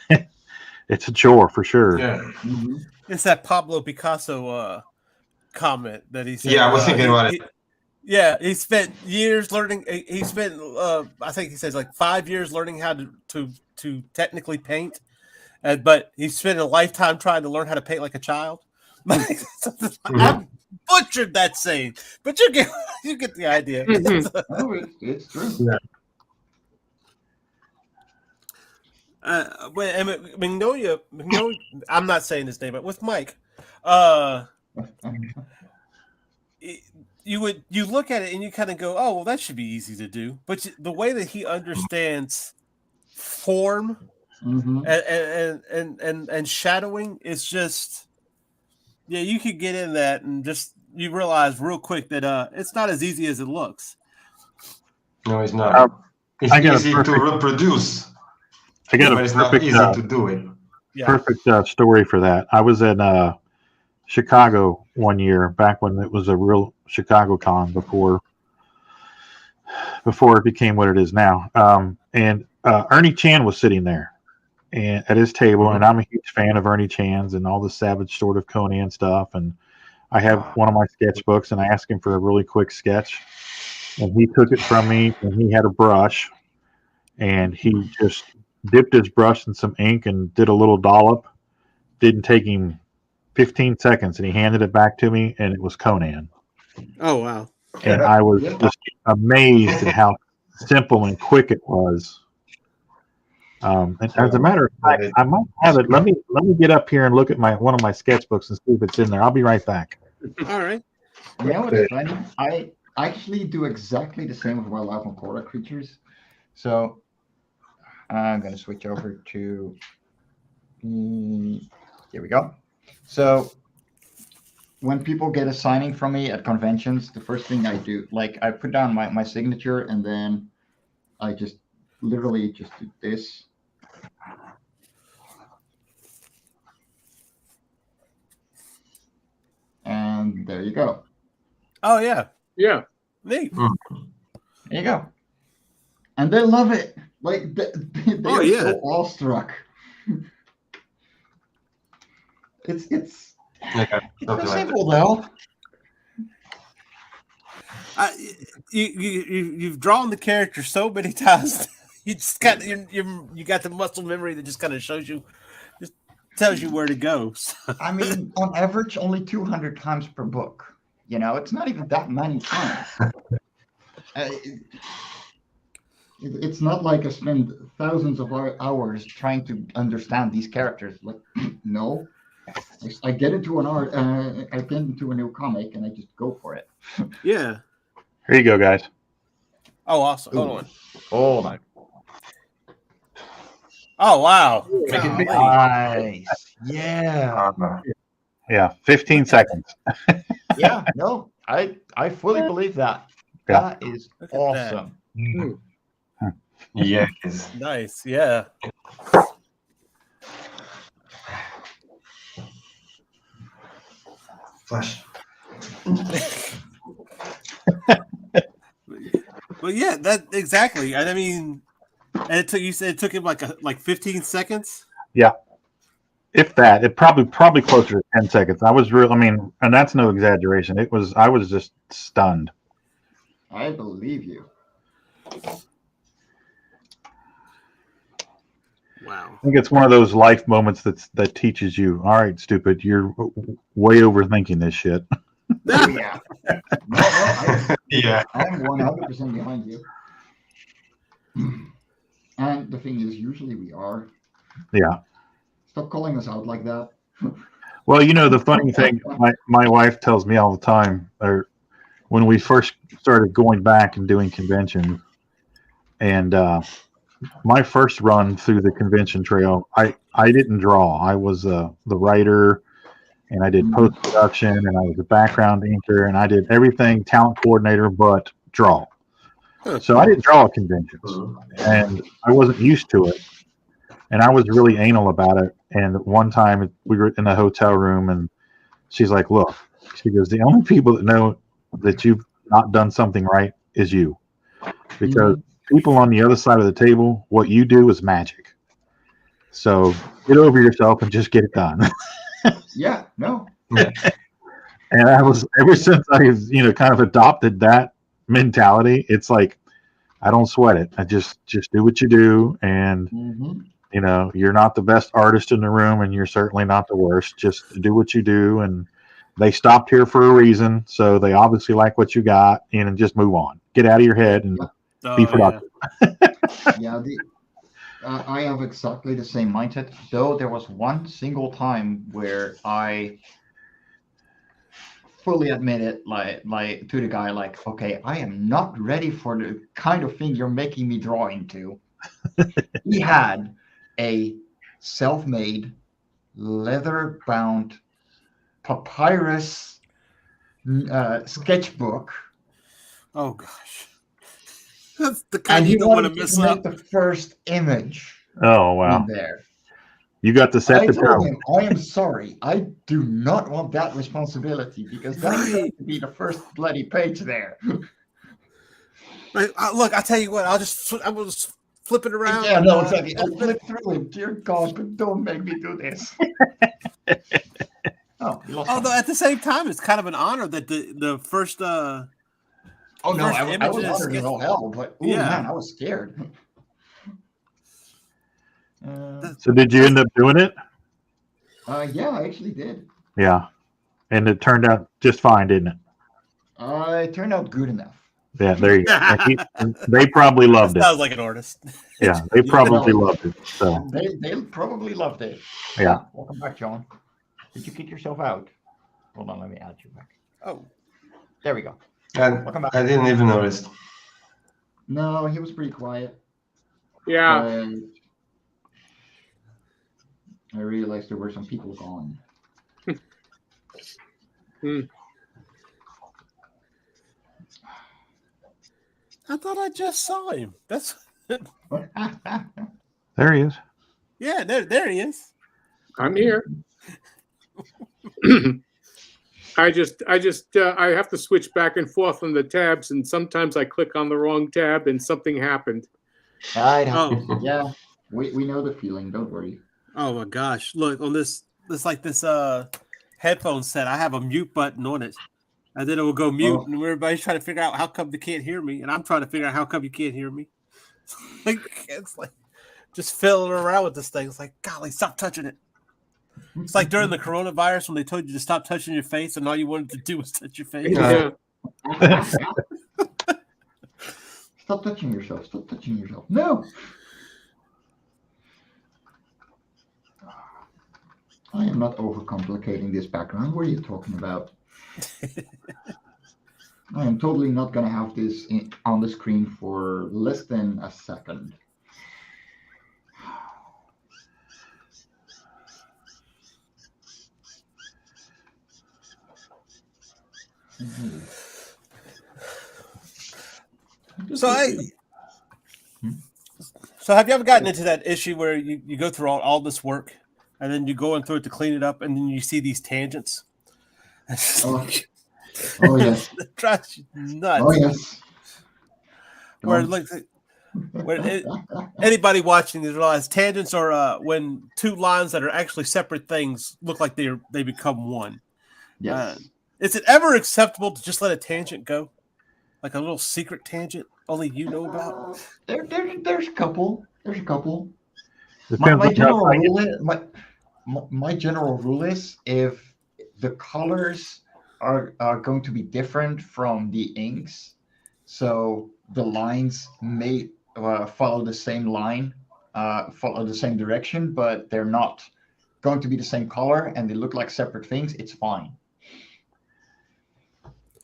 Speaker 5: chore for sure.
Speaker 3: Yeah.
Speaker 2: Mm-hmm.
Speaker 4: It's that Pablo Picasso comment that he said.
Speaker 3: Yeah, I was thinking about it.
Speaker 4: He spent years learning. He spent, I think he says, like 5 years learning how to technically paint, but he spent a lifetime trying to learn how to paint like a child. I butchered that saying, but you get the idea.
Speaker 2: It's true.
Speaker 5: Yeah.
Speaker 4: Magnolia, I'm not saying his name, but with Mike, you look at it and you kind of go, oh, well, that should be easy to do. But the way that he understands form and shadowing is just, you could get in that and just you realize real quick that it's not as easy as it looks.
Speaker 3: No, it's not. It's easy to reproduce.
Speaker 5: But
Speaker 3: it's not easy to do it.
Speaker 5: Yeah. Perfect story for that. I was in Chicago one year, back when it was a real Chicago Con before it became what it is now. And Ernie Chan was sitting there and at his table, and I'm a huge fan of Ernie Chan's and all the Savage Sword of Conan stuff. And I have one of my sketchbooks, and I asked him for a really quick sketch, and he took it from me, and he had a brush, and he just dipped his brush in some ink and did a little dollop. Didn't take him 15 seconds, and he handed it back to me, and it was Conan.
Speaker 4: Oh, wow.
Speaker 5: and I was just amazed at how simple and quick it was. And as a matter of fact, I might have it. Let me get up here and look at one of my sketchbooks and see if it's in there. I'll be right back.
Speaker 4: All right.
Speaker 2: You know what's funny? I actually do exactly the same with my live on Korra creatures. So I'm going to switch over to. Here we go. So when people get a signing from me at conventions, the first thing I do, like I put down my signature, and then I just literally just do this. And there you go.
Speaker 4: Oh yeah.
Speaker 6: Yeah.
Speaker 4: Neat.
Speaker 2: There you go. And they love it. Like they're so awestruck. It's so simple though.
Speaker 4: You've drawn the character so many times. You just got you got the muscle memory that just kind of shows you, just tells you where to go.
Speaker 2: I mean, on average, only 200 times per book. You know, it's not even that many times. It's not like I spend thousands of hours trying to understand these characters. Like, no, I get into I get into a new comic and I just go for it.
Speaker 4: Yeah.
Speaker 5: Here you go, guys.
Speaker 4: Oh, awesome! Hold on.
Speaker 2: Hold on.
Speaker 4: Oh, wow!
Speaker 2: Nice. Yeah.
Speaker 5: Yeah, 15 seconds.
Speaker 2: Yeah. No, I fully believe that.
Speaker 5: Yeah.
Speaker 2: That is awesome.
Speaker 3: Yes.
Speaker 4: Nice. Yeah.
Speaker 3: Flash.
Speaker 4: Well, yeah, that exactly. I mean, and you said it took him like 15 seconds.
Speaker 5: Yeah, if that, it probably closer to 10 seconds. I was real. I mean, and that's no exaggeration. I was just stunned.
Speaker 2: I believe you.
Speaker 4: Wow.
Speaker 5: I think it's one of those life moments that teaches you. All right, stupid, you're way overthinking this shit.
Speaker 2: Yeah.
Speaker 3: Yeah.
Speaker 2: I'm 100% behind you. And the thing is, usually we are.
Speaker 5: Yeah.
Speaker 2: Stop calling us out like that.
Speaker 5: Well, you know, the funny thing, my wife tells me all the time, or when we first started going back and doing conventions, and my first run through the convention trail, I didn't draw. I was the writer, and I did post-production, and I was a background inker, and I did everything, talent coordinator, but draw. So I didn't draw at conventions, and I wasn't used to it. And I was really anal about it. And one time we were in a hotel room, and she's like, look, she goes, the only people that know that you've not done something right is you. Because people on the other side of the table, what you do is magic. So get over yourself and just get it done.
Speaker 2: Yeah, no.
Speaker 5: And I was, ever since I was, kind of adopted that mentality, it's like, I don't sweat it. I just do what you do. And, you're not the best artist in the room, and you're certainly not the worst. Just do what you do. And they stopped here for a reason. So they obviously like what you got, and just move on. Get out of your head and be productive.
Speaker 2: Yeah, I have exactly the same mindset. Though there was one single time where I fully admitted, like to the guy, like, okay, I am not ready for the kind of thing you're making me draw into. He had a self-made, leather-bound papyrus sketchbook.
Speaker 4: Oh gosh, that's the kind
Speaker 2: you
Speaker 4: don't want to miss up.
Speaker 2: The first image.
Speaker 5: Oh wow!
Speaker 2: There.
Speaker 5: You got to set the
Speaker 2: told
Speaker 5: tone.
Speaker 2: him, I am sorry. I do not want that responsibility, because that's going to be the first bloody page there.
Speaker 4: Look, I'll tell you what. I will just flip it around.
Speaker 2: Yeah, no, exactly. I'll flip through it. Dear God, but don't make me do this.
Speaker 4: Although at the same time, it's kind of an honor that the first.
Speaker 2: I was honored as all hell, but man, I was scared.
Speaker 5: So did you end up doing it?
Speaker 2: Yeah, I actually did.
Speaker 5: Yeah, and it turned out just fine, didn't it?
Speaker 2: It turned out good enough.
Speaker 5: Yeah, there you go. They probably loved it.
Speaker 4: Sounds like an artist.
Speaker 5: Yeah, they probably loved it. So
Speaker 2: They probably loved it.
Speaker 5: yeah.
Speaker 2: Welcome back, John. Did you kick yourself out? Hold on, let me add you back.
Speaker 4: Oh,
Speaker 2: There we go.
Speaker 3: And
Speaker 2: Welcome back.
Speaker 3: I didn't even notice.
Speaker 2: No, he was pretty quiet.
Speaker 6: Yeah.
Speaker 2: I realized there were some people gone.
Speaker 4: I thought I just saw him. That's
Speaker 5: There he is.
Speaker 4: yeah. There he is.
Speaker 6: I'm here. I have to switch back and forth on the tabs, and sometimes I click on the wrong tab and something happened.
Speaker 4: Oh.
Speaker 2: Yeah, we know the feeling. Don't worry.
Speaker 4: Oh my gosh! Look on this headphone set. I have a mute button on it, and then it will go mute, and everybody's trying to figure out how come they can't hear me, and I'm trying to figure out how come you can't hear me. It's like just fiddling around with this thing. It's like, golly, stop touching it. It's like during the coronavirus when they told you to stop touching your face, and all you wanted to do was touch your face.
Speaker 6: Yeah.
Speaker 2: Stop touching yourself. Stop touching yourself. No. I am not overcomplicating this background. What are you talking about? I am totally not going to have this on the screen for less than a second.
Speaker 4: So have you ever gotten into that issue where you go through all this work and then you go in through it to clean it up and then you see these tangents?
Speaker 2: Oh yes.
Speaker 4: It drives you nuts.
Speaker 2: Oh yes.
Speaker 4: Anybody watching these realize tangents are when two lines that are actually separate things look like they become one.
Speaker 2: Yes.
Speaker 4: Is it ever acceptable to just let a tangent go? Like a little secret tangent only you know about?
Speaker 2: There's a couple. There's a couple.
Speaker 5: Depends
Speaker 2: My general rule is if the colors are going to be different from the inks, so the lines may follow the same line, follow the same direction, but they're not going to be the same color and they look like separate things, it's fine.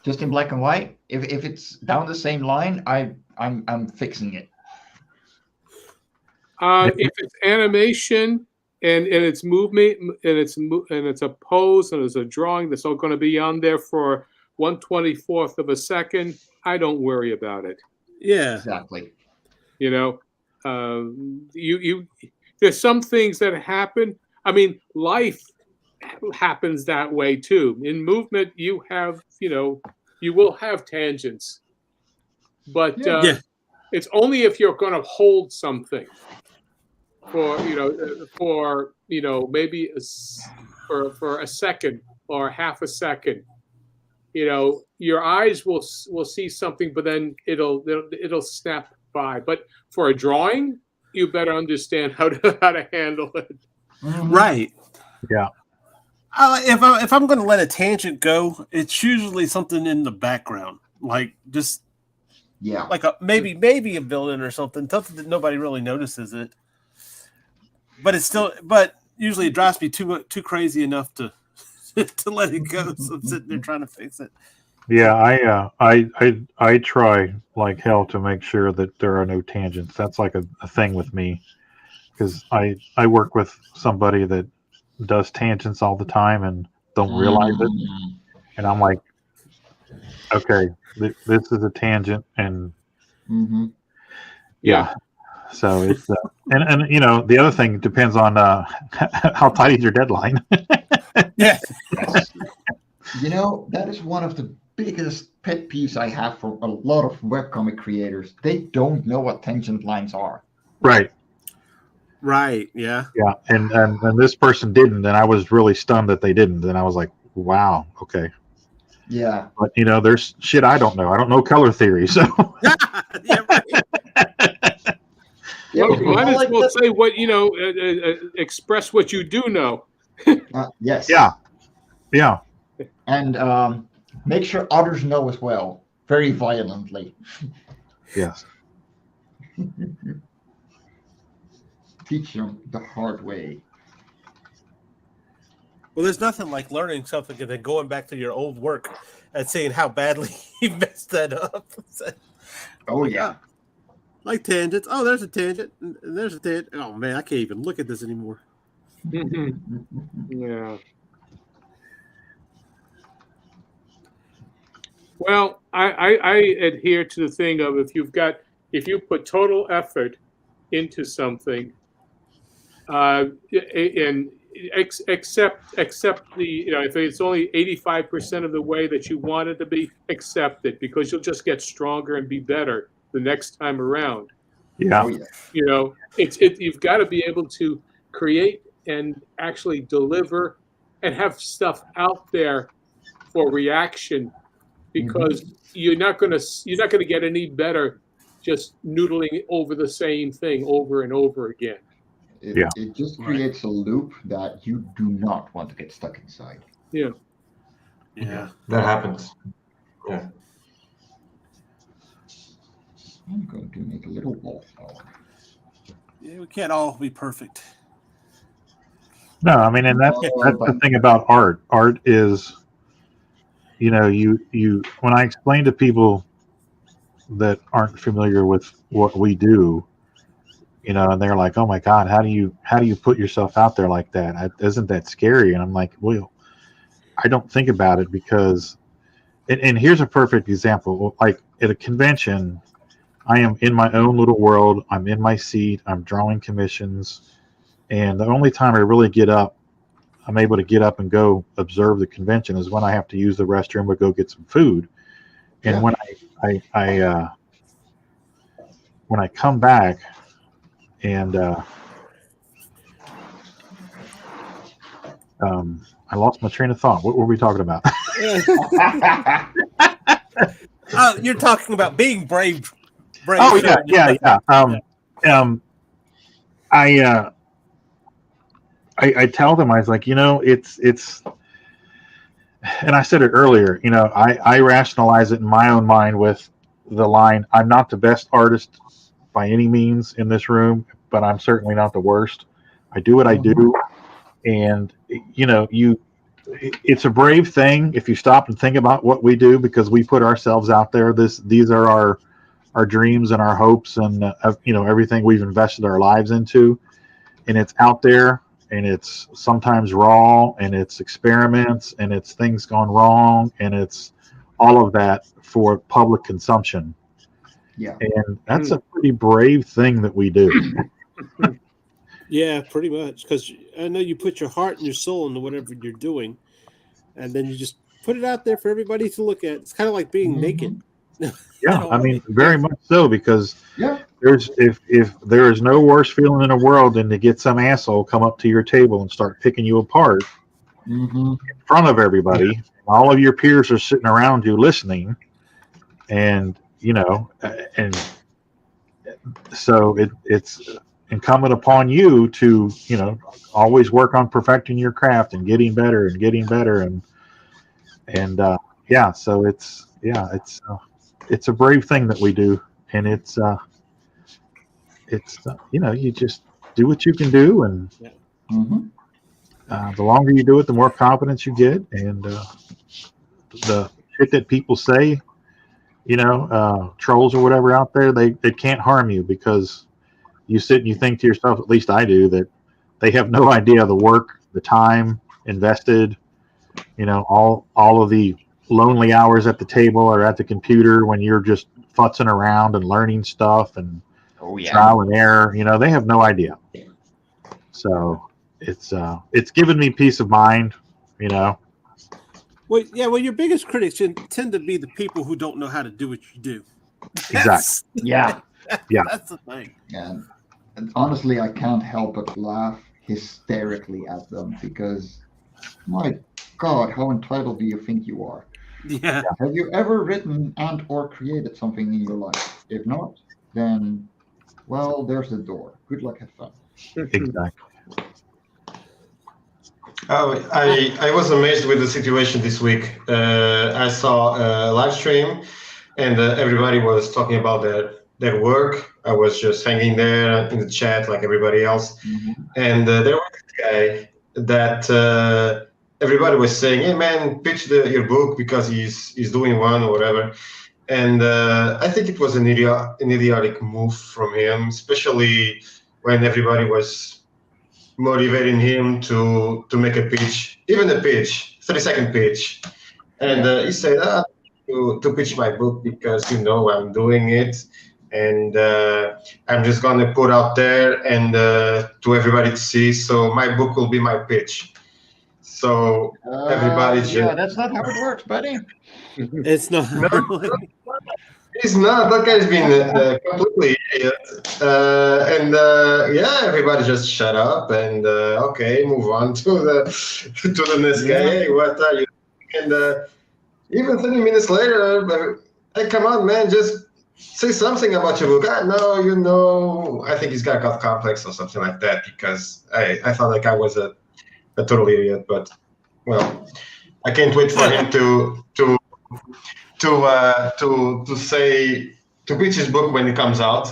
Speaker 2: Just in black and white, if it's down the same line, I'm fixing it.
Speaker 6: If it's animation and it's movement and it's a pose and it's a drawing that's all going to be on there for 1/24th of a second, I don't worry about it.
Speaker 4: Yeah,
Speaker 2: Exactly.
Speaker 6: You know, there's some things that happen. I mean, life happens that way too. In movement, you will have tangents, but it's only if you're going to hold something for maybe for a second or half a second. Your eyes will see something, but then it'll snap by. But for a drawing, you better understand how to handle it.
Speaker 2: Mm-hmm.
Speaker 4: right.
Speaker 5: Yeah.
Speaker 4: If I'm going to let a tangent go, it's usually something in the background, like just like maybe a villain or something that nobody really notices it. But usually it drives me too crazy enough to let it go. So I'm sitting there trying to fix it.
Speaker 5: Yeah, I try like hell to make sure that there are no tangents. That's like a thing with me because I work with somebody that does tangents all the time and don't realize it, and I'm like, okay, this is a tangent, and yeah. So it's and the other thing depends on how tight is your deadline.
Speaker 4: Yeah.
Speaker 2: That is one of the biggest pet peeves I have for a lot of webcomic creators. They don't know what tangent lines are.
Speaker 5: Right.
Speaker 4: Yeah.
Speaker 5: Yeah. And this person didn't, and I was really stunned that they didn't. And I was like, wow, okay.
Speaker 2: Yeah.
Speaker 5: But there's shit I don't know. I don't know color theory, so
Speaker 4: Yeah, right.
Speaker 6: Well, you might as well say what express what you do know.
Speaker 2: Yes.
Speaker 5: Yeah.
Speaker 2: And Make sure others know as well, very violently.
Speaker 5: Yes.
Speaker 2: Teach them the hard way.
Speaker 4: Well, there's nothing like learning something and then going back to your old work and seeing how badly you messed that up.
Speaker 2: Oh, yeah.
Speaker 4: Like tangents. Oh, there's a tangent. And there's a tangent. Oh, man, I can't even look at this anymore.
Speaker 6: Yeah. Well, I adhere to the thing of if you put total effort into something, and accept the, if it's only 85% of the way that you want it to be, accept it, because you'll just get stronger and be better the next time around.
Speaker 5: Yeah.
Speaker 2: Oh, yeah.
Speaker 6: You've got to be able to create and actually deliver and have stuff out there for reaction, because you're not going to get any better just noodling over the same thing over and over again.
Speaker 2: It just creates a loop that you do not want to get stuck inside.
Speaker 6: Yeah.
Speaker 3: Yeah, that happens. Yeah.
Speaker 2: I'm going to make a little wallflower.
Speaker 4: Yeah, we can't all be perfect.
Speaker 5: No, I mean, and that's the thing about art. Art is, you when I explain to people that aren't familiar with what we do, and they're like, "Oh my God, how do you put yourself out there like that? Isn't that scary?" And I'm like, "Well, I don't think about it because," and here's a perfect example. Like at a convention, I am in my own little world. I'm in my seat. I'm drawing commissions, and the only time I really I'm able to get up and go observe the convention is when I have to use the restroom or go get some food. And when I come back and I lost my train of thought. What were we talking about?
Speaker 4: You're talking about being brave.
Speaker 5: Oh yeah. I tell them, I was like, it's, and I said it earlier, I rationalize it in my own mind with the line, I'm not the best artist by any means in this room, but I'm certainly not the worst. I do what I do. And, it's a brave thing if you stop and think about what we do, because we put ourselves out there. These are our dreams and our hopes and, everything we've invested our lives into, and it's out there. And it's sometimes raw, and it's experiments, and it's things gone wrong, and it's all of that for public consumption.
Speaker 2: Yeah.
Speaker 5: And that's a pretty brave thing that we do.
Speaker 4: Yeah, pretty much. Because I know you put your heart and your soul into whatever you're doing, and then you just put it out there for everybody to look at. It's kind of like being naked.
Speaker 5: Yeah, I mean, very much so, because
Speaker 2: Yeah.
Speaker 5: if there is no worse feeling in the world than to get some asshole come up to your table and start picking you apart in front of everybody. All of your peers are sitting around you listening, and and so it's incumbent upon you to always work on perfecting your craft and getting better and so it's a brave thing that we do, and it's you just do what you can do, and the longer you do it, the more confidence you get, and the shit that people say, trolls or whatever out there, they can't harm you, because you sit and you think to yourself, at least I do, that they have no idea the work, the time invested, all of the lonely hours at the table or at the computer when you're just futzing around and learning stuff and trial and error. They have no idea. So it's given me peace of mind.
Speaker 4: Well, your biggest critics tend to be the people who don't know how to do what you do.
Speaker 5: Exactly.
Speaker 2: Yeah.
Speaker 4: That's the thing.
Speaker 2: And honestly, I can't help but laugh hysterically at them, because, my God, how entitled do you think you are?
Speaker 4: Yeah.
Speaker 2: Have you ever written and or created something in your life? If not, then, well, there's the door. Good luck, have fun.
Speaker 5: Exactly.
Speaker 3: Oh, I was amazed with the situation this week. I saw a live stream, and everybody was talking about their work. I was just hanging there in the chat like everybody else, and there was a guy that everybody was saying, "Hey man, pitch your book because he's doing one or whatever." And I think it was an idiotic move from him, especially when everybody was motivating him to make a pitch, even a pitch, 30-second pitch. And he said, to pitch my book because, I'm doing it. And I'm just going to put out there and to everybody to see. So my book will be my pitch. So everybody
Speaker 2: yeah, that's not how it works, buddy.
Speaker 7: It's not.
Speaker 3: He's not. That guy's been completely idiot. Everybody just shut up and okay, move on to the next guy. Hey, what are you? And even 30 minutes later, hey, come on, man, just say something about your book. No, I think he's got complex or something like that because I felt like I was a total idiot. But well, I can't wait for him to pitch his book when it comes out.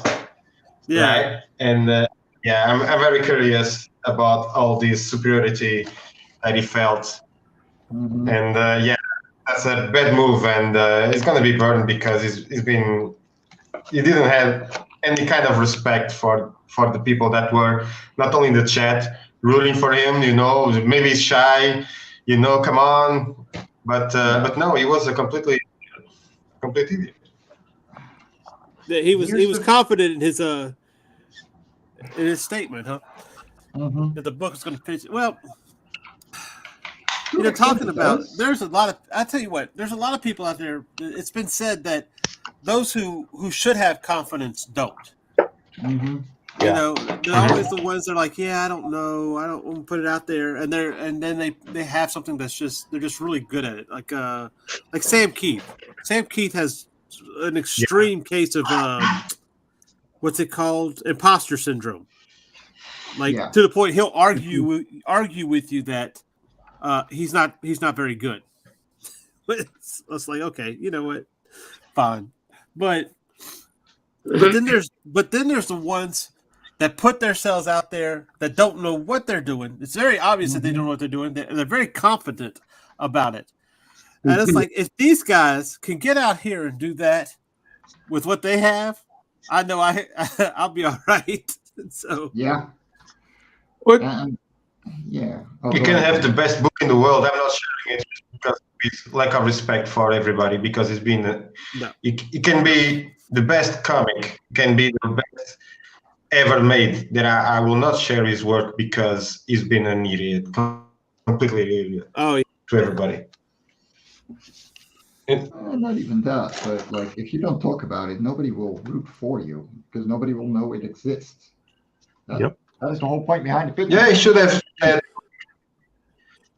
Speaker 7: Yeah.
Speaker 3: Right? And I'm very curious about all this superiority that he felt.
Speaker 2: Mm-hmm.
Speaker 3: And that's a bad move, and it's gonna be burned because he didn't have any kind of respect for the people that were not only in the chat rooting for him, maybe he's shy, come on. But no, he was a complete idiot.
Speaker 7: He was confident in his statement, huh?
Speaker 2: Mm-hmm.
Speaker 7: That the book is going to pitch. Well, talking about there's a lot of. I tell you what, there's a lot of people out there. It's been said that those who should have confidence don't.
Speaker 2: Mm-hmm.
Speaker 7: They're always the ones that are like, I don't know, I don't want to put it out there, and then they have something that's they're just really good at it, like Sam Keith. Sam Keith has an extreme case of what's it called, imposter syndrome. To the point he'll argue with you that he's not very good. It's like, okay, you know what, fine, but then there's the ones that put themselves out there that don't know what they're doing. It's very obvious that they don't know what they're doing. They're very confident about it. And it's like, if these guys can get out here and do that with what they have, I know I'll be all right. So
Speaker 2: yeah.
Speaker 6: What?
Speaker 2: Yeah.
Speaker 3: You can have the best book in the world. I'm not sharing it because it's lack of respect for everybody because it's been it can be the best comic, can be the best ever made. That I will not share his work because he's been an idiot, completely idiot to everybody.
Speaker 2: Not even that, but if you don't talk about it, nobody will root for you because nobody will know it exists. That is the whole point behind the picture.
Speaker 3: Yeah, he should have said.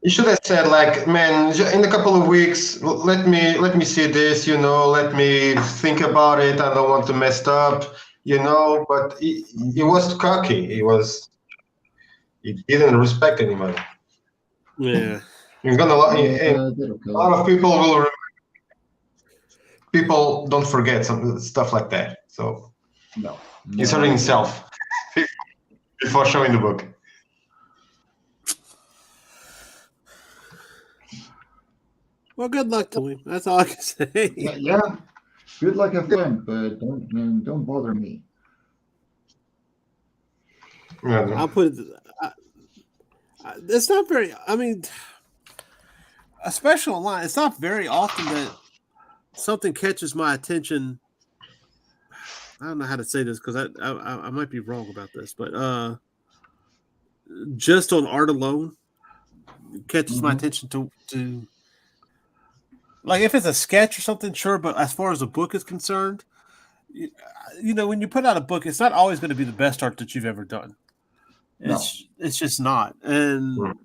Speaker 3: You should have said, man, in a couple of weeks, let me see this, let me think about it. I don't want to mess up, but he was too cocky. He didn't respect anybody.
Speaker 7: Yeah.
Speaker 3: He's gonna, a lot of people will remember. People don't forget some stuff like that. So he's hurting himself before showing the book.
Speaker 7: Well, good luck to him. That's all I can say.
Speaker 2: Yeah. Good luck, have fun, but don't bother me.
Speaker 7: I'll put it. It's not very. I mean, especially online, it's not very often that something catches my attention. I don't know how to say this because I might be wrong about this, but just on art alone, it catches my attention to. Like if it's a sketch or something, sure. But as far as a book is concerned, when you put out a book, it's not always going to be the best art that you've ever done. It's just not. And,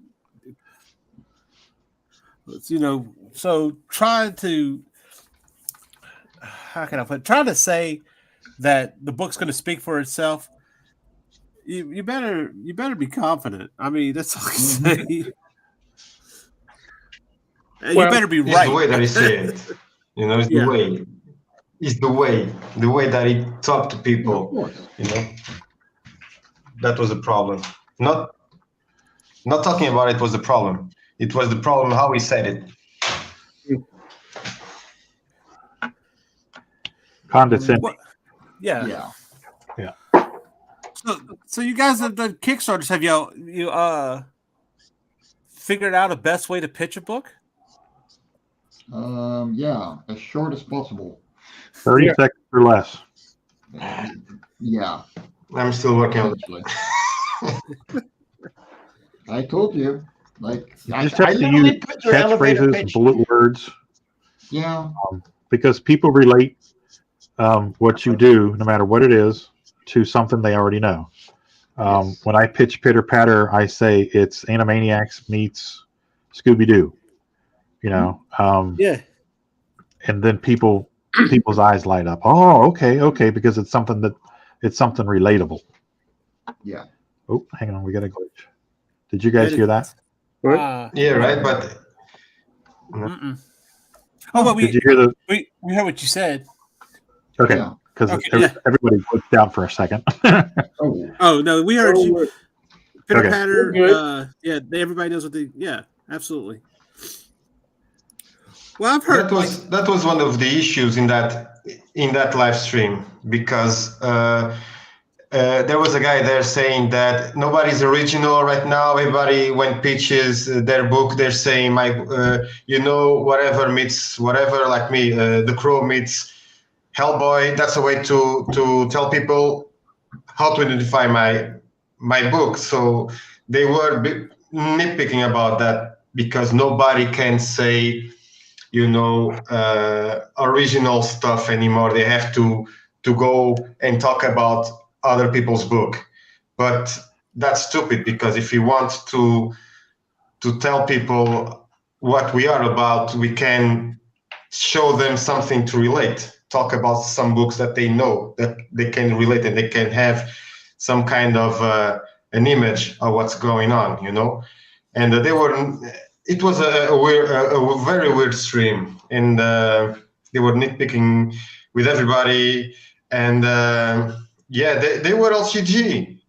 Speaker 7: so trying to, how can I put it? Trying to say that the book's going to speak for itself, you better be confident. I mean, that's all I can say. You better be
Speaker 3: It's
Speaker 7: right.
Speaker 3: the way that he said it. You know, it's
Speaker 7: Yeah.
Speaker 3: the way. It's the way that he talked to people. You know, that was the problem. Not talking about it was the problem. It was the problem how he said it.
Speaker 5: Condescending.
Speaker 7: Well, yeah.
Speaker 2: Yeah.
Speaker 7: So you guys have done Kickstarters. Have you figured out a best way to pitch a book?
Speaker 2: Yeah, as short as possible.
Speaker 5: 30 seconds or less.
Speaker 2: Yeah,
Speaker 3: I'm still working on it.
Speaker 2: essentially. I told you, like,
Speaker 5: You
Speaker 2: I
Speaker 5: just have to
Speaker 2: literally
Speaker 5: use
Speaker 2: put your elevator
Speaker 5: catchphrases,
Speaker 2: pitch.
Speaker 5: bullet words,
Speaker 2: Yeah,
Speaker 5: because people relate what you do, no matter what it is, to something they already know.
Speaker 2: Yes.
Speaker 5: When I pitch Pitter Patter, I say it's Animaniacs meets Scooby Doo. You know,
Speaker 7: Yeah.
Speaker 5: and then people's eyes light up. Oh, okay, because it's something relatable.
Speaker 2: yeah.
Speaker 5: Oh, hang on, we got a glitch. Did you guys hear that?
Speaker 3: Yeah, right. But
Speaker 7: Mm-mm. Oh, but
Speaker 5: Did you hear the?
Speaker 7: we heard what you said.
Speaker 5: Okay,
Speaker 2: Yeah.
Speaker 5: because
Speaker 7: Okay, yeah.
Speaker 5: everybody glitched out for a second.
Speaker 2: Oh,
Speaker 7: Oh no, we heard you. Pitter
Speaker 5: Okay.
Speaker 7: patter. Everybody knows what they. Yeah, absolutely. Well, I've heard
Speaker 3: that was one of the issues in that live stream, because there was a guy there saying that nobody's original right now. Everybody, when pitches their book, they're saying whatever meets whatever. Like me, The Crow meets Hellboy. That's a way to tell people how to identify my book. So they were nitpicking about that, because nobody can say original stuff anymore. They have to go and talk about other people's book. But that's stupid, because if you want to tell people what we are about, we can show them something to relate, talk about some books that they know, that they can relate, and they can have some kind of an image of what's going on, and it was a very weird stream, and they were nitpicking with everybody, and they were all CG.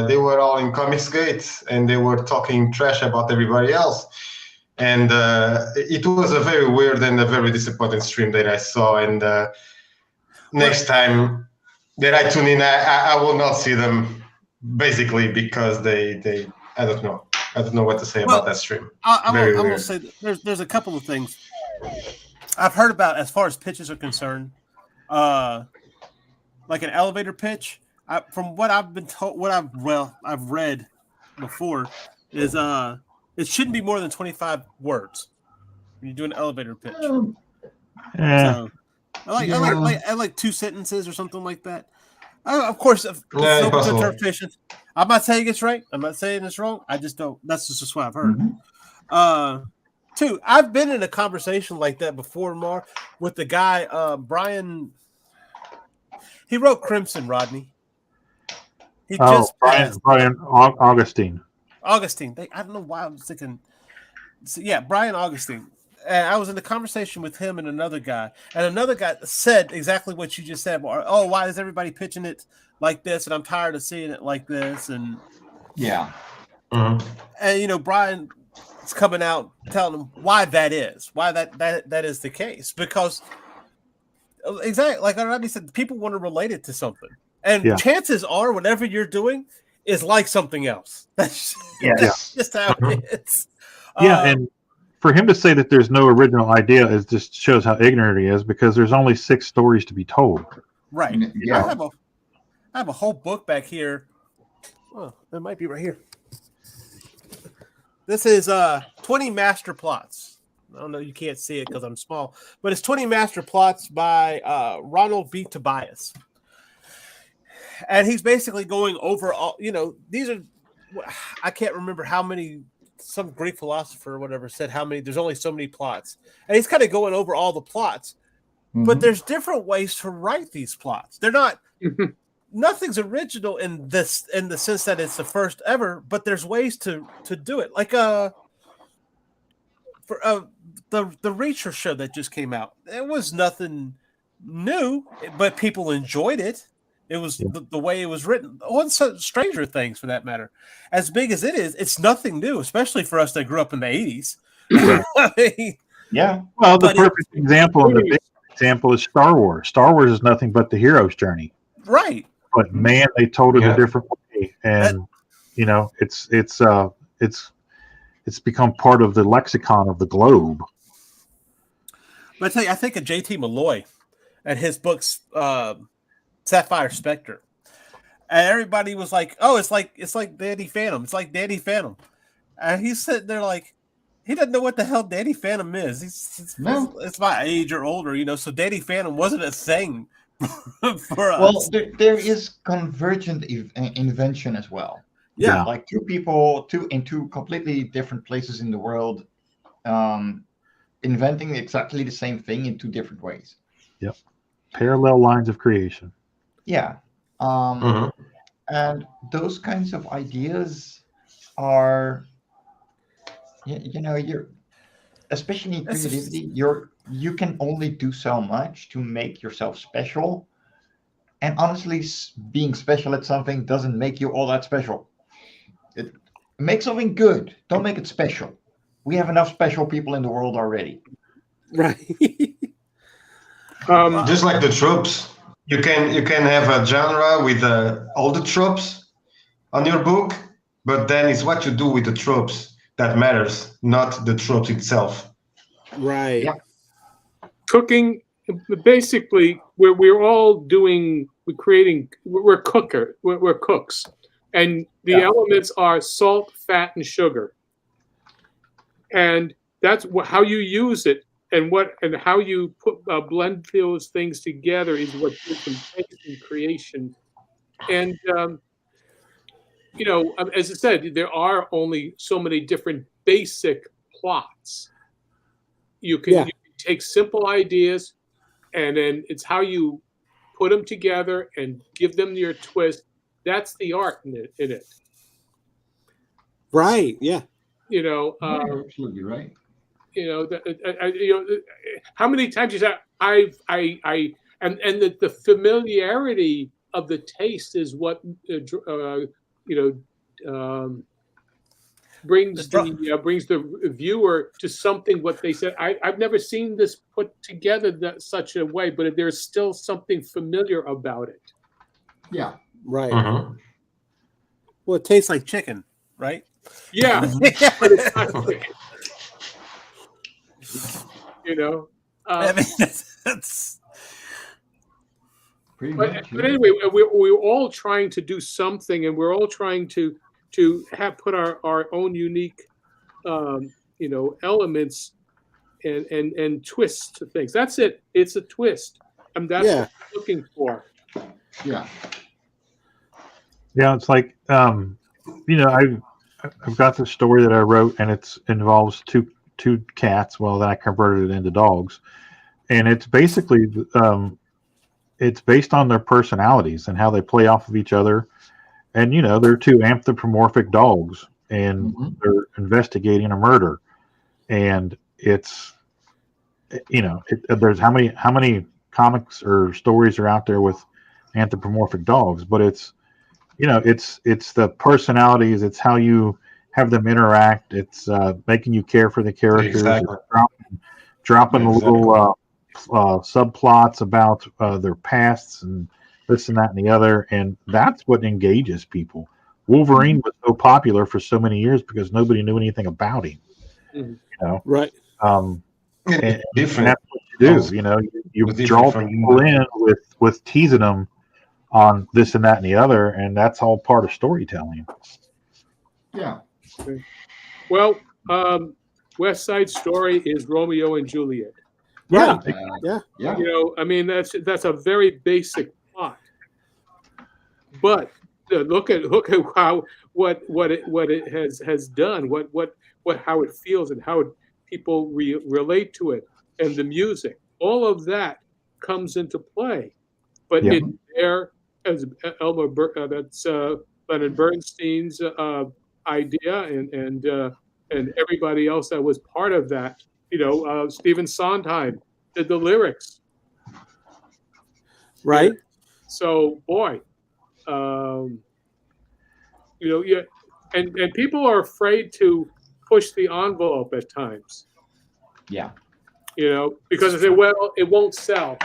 Speaker 3: They were all in Comicsgate, and they were talking trash about everybody else. And it was a very weird and a very disappointing stream that I saw. And next time that I tune in, I will not see them, basically, because they I don't know. I don't know what to say about that stream.
Speaker 7: I'm going to say there's a couple of things I've heard about as far as pitches are concerned. Like an elevator pitch, from what I've been told, I've read before, is it shouldn't be more than 25 words when you do an elevator pitch. So I like 2 sentences or something like that. Of course, interpretation. I'm not saying it's right. I'm not saying it's wrong. I just don't. That's just what I've heard.
Speaker 2: Mm-hmm.
Speaker 7: 2, I've been in a conversation like that before, Mar, with the guy Brian. He wrote Crimson, Rodney.
Speaker 5: Brian Augustine.
Speaker 7: Augustine. I don't know why I was thinking. So, yeah, Brian Augustine. And I was in a conversation with him and another guy. And another guy said exactly what you just said. Oh, why is everybody pitching it like this? And I'm tired of seeing it like this. And
Speaker 2: yeah.
Speaker 7: And Brian is coming out telling them why that is. Why that is the case. Because exactly like Rodney said, people want to relate it to something. And chances are whatever you're doing is like something else. That's just how it is.
Speaker 5: And for him to say that there's no original idea just shows how ignorant he is, because there's only 6 stories to be told.
Speaker 7: Right.
Speaker 2: Yeah.
Speaker 7: I have a whole book back here. Oh, it might be right here. This is 20 master plots. I don't know, you can't see it because I'm small, but it's 20 master plots by Ronald B. Tobias. And he's basically going over all, these are, I can't remember how many, some Greek philosopher or whatever said there's only so many plots. And he's kind of going over all the plots.
Speaker 2: Mm-hmm.
Speaker 7: But there's different ways to write these plots. They're not, nothing's original in the sense that it's the first ever, but there's ways to do it. Like, the Reacher show that just came out. It was nothing new, but people enjoyed it. It was the way it was written. On Stranger Things, for that matter, as big as it is, it's nothing new, especially for us that grew up in the 80s. I mean,
Speaker 2: Yeah.
Speaker 5: Well, the perfect example and the big example is Star Wars. Star Wars is nothing but the hero's journey.
Speaker 7: Right.
Speaker 5: But man, they told it a different way, and you know, it's become part of the lexicon of the globe.
Speaker 7: But I tell you, I think of J.T. Malloy and his books, Sapphire Spectre, and everybody was like, "Oh, it's like Danny Phantom. It's like Danny Phantom," and he's sitting there like he doesn't know what the hell Danny Phantom is. It's my age or older, you know. So Danny Phantom wasn't a thing for us.
Speaker 2: Well, there is convergent invention as well.
Speaker 7: Yeah,
Speaker 2: like two people, in two completely different places in the world, inventing exactly the same thing in two different ways.
Speaker 5: Yep, parallel lines of creation.
Speaker 2: Yeah, and those kinds of ideas are, you know, you're especially in creativity. You can only do so much to make yourself special, and honestly, being special at something doesn't make you all that special. It makes something good. Don't make it special. We have enough special people in the world already.
Speaker 6: Right.
Speaker 3: Just like the tropes, you can have a genre with all the tropes on your book, but then it's what you do with the tropes that matters, not the tropes itself.
Speaker 6: Right.
Speaker 2: Yeah.
Speaker 6: Cooking, basically, we're all doing, we're cooks. And the elements are salt, fat, and sugar. And that's how you use it, and how you blend those things together is what gives them taste and creation. And you know, as I said, there are only so many different basic plots. You can take simple ideas, and then it's how you put them together and give them your twist. That's the art in it.
Speaker 7: right. Yeah.
Speaker 6: You know,
Speaker 2: You're absolutely right.
Speaker 6: you know, how many times you say the familiarity of the taste is what brings the viewer to something. What they said, I've never seen this put together such a way, but there's still something familiar about it.
Speaker 2: Yeah.
Speaker 7: Right.
Speaker 3: Mm-hmm.
Speaker 7: Well, it tastes like chicken, right?
Speaker 6: Yeah, but it's not chicken. You know.
Speaker 7: I mean, that's
Speaker 2: Pretty much.
Speaker 6: But anyway, we're all trying to do something, and we're all trying to put our own unique, elements and twists to things. That's it. It's a twist, and that's what we're looking for.
Speaker 2: Yeah.
Speaker 5: Yeah, it's like I've got this story that I wrote, and it involves two cats. Well, then I converted it into dogs, and it's basically it's based on their personalities and how they play off of each other. And they're two anthropomorphic dogs, and they're investigating a murder. And it's there's how many comics or stories are out there with anthropomorphic dogs, but it's the personalities, it's how you have them interact, it's making you care for the characters,
Speaker 3: Exactly.
Speaker 5: dropping little subplots about their pasts and this and that and the other, and that's what engages people. Wolverine was so popular for so many years because nobody knew anything about him.
Speaker 7: right.
Speaker 5: And
Speaker 3: Different.
Speaker 5: that's what you do. You draw people in with teasing them on this and that and the other, and that's all part of storytelling.
Speaker 2: Yeah.
Speaker 6: Well, West Side Story is Romeo and Juliet.
Speaker 7: Yeah.
Speaker 2: Yeah.
Speaker 6: I mean that's a very basic plot, but look at how what it has done, how it feels, and how people relate to it, and the music, all of that comes into play. But it's there as that's Leonard Bernstein's idea, and everybody else that was part of that Stephen Sondheim did the lyrics.
Speaker 7: Right.
Speaker 6: So, boy, yeah, and people are afraid to push the envelope at times.
Speaker 2: Yeah.
Speaker 6: Because they say, well, it won't sell.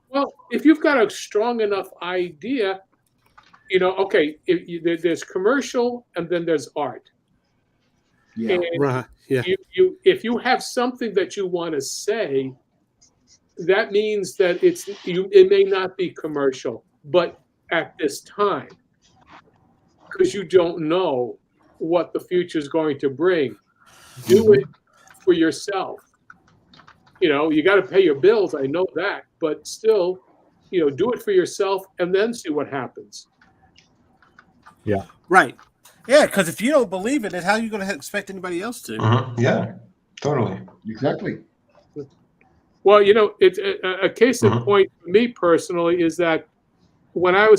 Speaker 6: Well, if you've got a strong enough idea, okay, there's commercial and then there's art.
Speaker 2: Yeah.
Speaker 6: And
Speaker 7: Right. Yeah.
Speaker 6: if you have something that you want to say, that means that it may not be commercial, but at this time, because you don't know what the future is going to bring, do it for yourself. You got to pay your bills. I know that, but still, do it for yourself and then see what happens.
Speaker 5: Yeah.
Speaker 7: Right. Yeah, because if you don't believe in it, how are you going to expect anybody else to?
Speaker 3: Yeah, totally.
Speaker 2: Exactly.
Speaker 6: Well, it's a case in point for me personally is that when I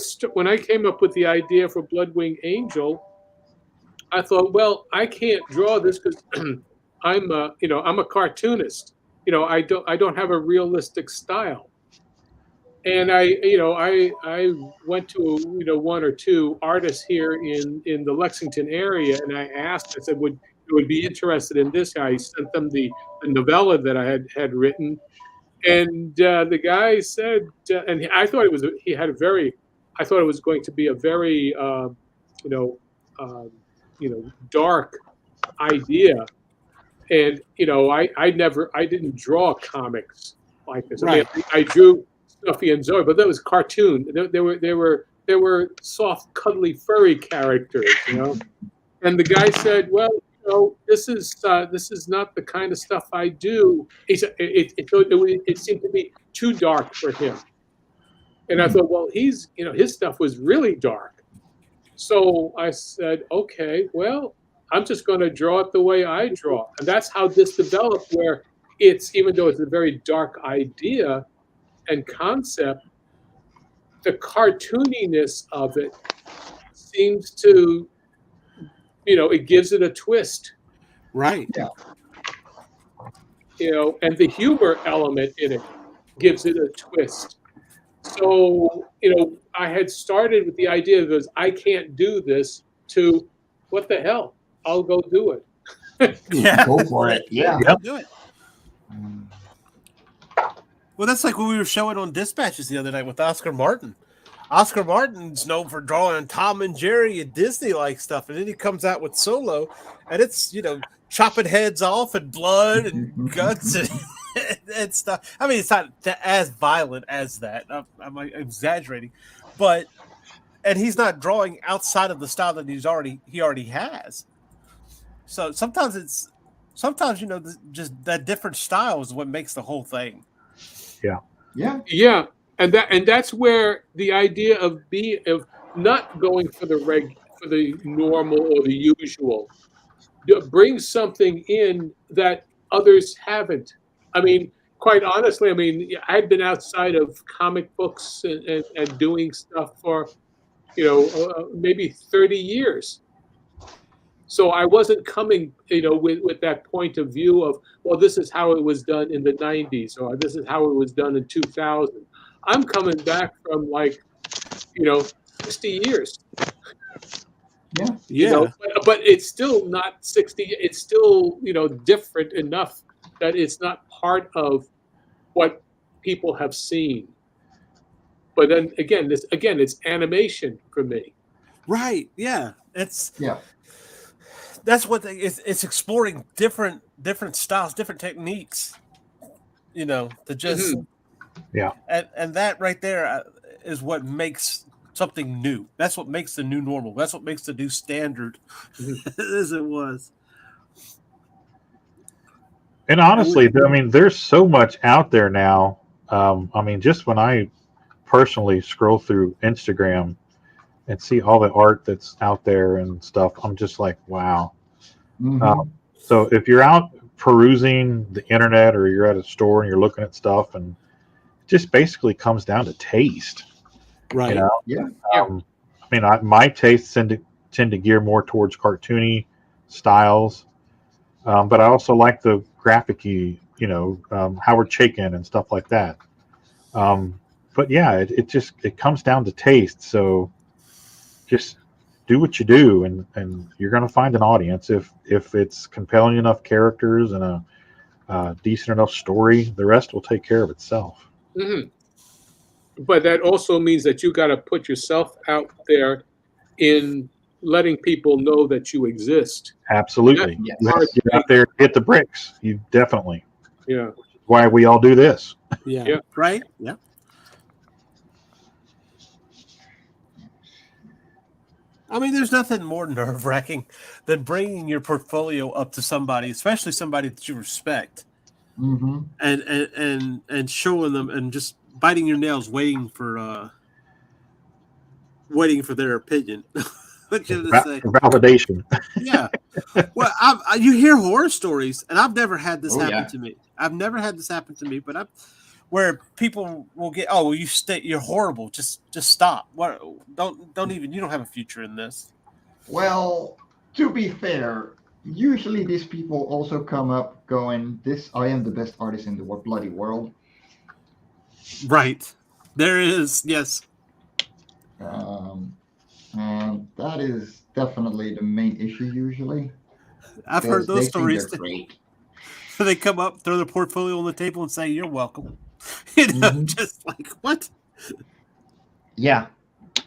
Speaker 6: came up with the idea for Bloodwing Angel, I thought, well, I can't draw this because I'm a cartoonist. I don't have a realistic style. And I went to one or two artists here in the Lexington area, and I asked. I said, would be interested in this guy? I sent them the novella that I had written, and the guy said, and I thought it was I thought it was going to be a very dark idea, and I didn't draw comics like this.
Speaker 7: Right.
Speaker 6: I mean, I drew Snuffy and Zoe, but that was cartoon. They were soft, cuddly, furry characters, And the guy said, "Well, this is not the kind of stuff I do." He said it seemed to be too dark for him, and I thought, well, his stuff was really dark. So I said, okay, well, I'm just going to draw it the way I draw, and that's how this developed. Where even though it's a very dark idea and concept, the cartooniness of it seems to, it gives it a twist.
Speaker 7: Right.
Speaker 2: Yeah.
Speaker 6: And the humor element in it gives it a twist. So, I had started with the idea that I can't do this to what the hell? I'll go do it.
Speaker 7: Yeah.
Speaker 2: Go for it. Yeah.
Speaker 7: Do it. Well, that's like when we were showing on Dispatches the other night with Oscar Martin. Oscar Martin's known for drawing Tom and Jerry and Disney-like stuff, and then he comes out with Solo, and it's, chopping heads off and blood and guts and stuff. I mean, it's not as violent as that. I'm exaggerating, and he's not drawing outside of the style that he already has. So sometimes just that different style is what makes the whole thing.
Speaker 2: Yeah.
Speaker 6: And that's where the idea of not going for the normal or the usual, bring something in that others haven't. I mean, quite honestly, I've been outside of comic books and doing stuff for maybe 30 years. So I wasn't coming, with that point of view of, well, this is how it was done in the 90s, or this is how it was done in 2000. I'm coming back from 60 years.
Speaker 2: Yeah.
Speaker 6: But it's still not 60. It's still, different enough that it's not part of what people have seen. But then again, it's animation for me.
Speaker 7: Right. Yeah. That's what it's exploring different styles, different techniques, to just, and that right there is what makes something new. That's what makes the new normal. That's what makes the new standard as it was.
Speaker 5: And honestly, there's so much out there now. Just when I personally scroll through Instagram and see all the art that's out there and stuff, I'm just like, wow. So if you're out perusing the internet or you're at a store and you're looking at stuff, and it just basically comes down to taste.
Speaker 7: Right.
Speaker 5: My tastes tend to gear more towards cartoony styles, but I also like the graphic-y, Howard Chaykin and stuff like that. But yeah, it comes down to taste. So just do what you do, and you're going to find an audience if it's compelling enough characters and a decent enough story. The rest will take care of itself.
Speaker 6: Mm-hmm. But that also means that you got to put yourself out there in letting people know that you exist.
Speaker 5: Absolutely.
Speaker 2: Yes.
Speaker 5: You have to get out there, hit the bricks. You definitely.
Speaker 6: Yeah.
Speaker 5: Why we all do this.
Speaker 7: Yeah. Right. Yeah. I mean, there's nothing more nerve-wracking than bringing your portfolio up to somebody, especially somebody that you respect, and showing them and just biting your nails, waiting for their opinion. What you gonna say?
Speaker 5: Validation.
Speaker 7: Yeah. Well, you hear horror stories, and I've never had this happen to me. I've never had this happen to me, but where people will get, you're horrible. Just stop. What? Don't even. You don't have a future in this.
Speaker 2: Well, to be fair, usually these people also come up going, I am the best artist in the bloody world.
Speaker 7: Right. There is, yes.
Speaker 2: And that is definitely the main issue usually.
Speaker 7: I've heard those stories.
Speaker 2: Great.
Speaker 7: So they come up, throw their portfolio on the table, and say, "You're welcome." Just like what? Yeah.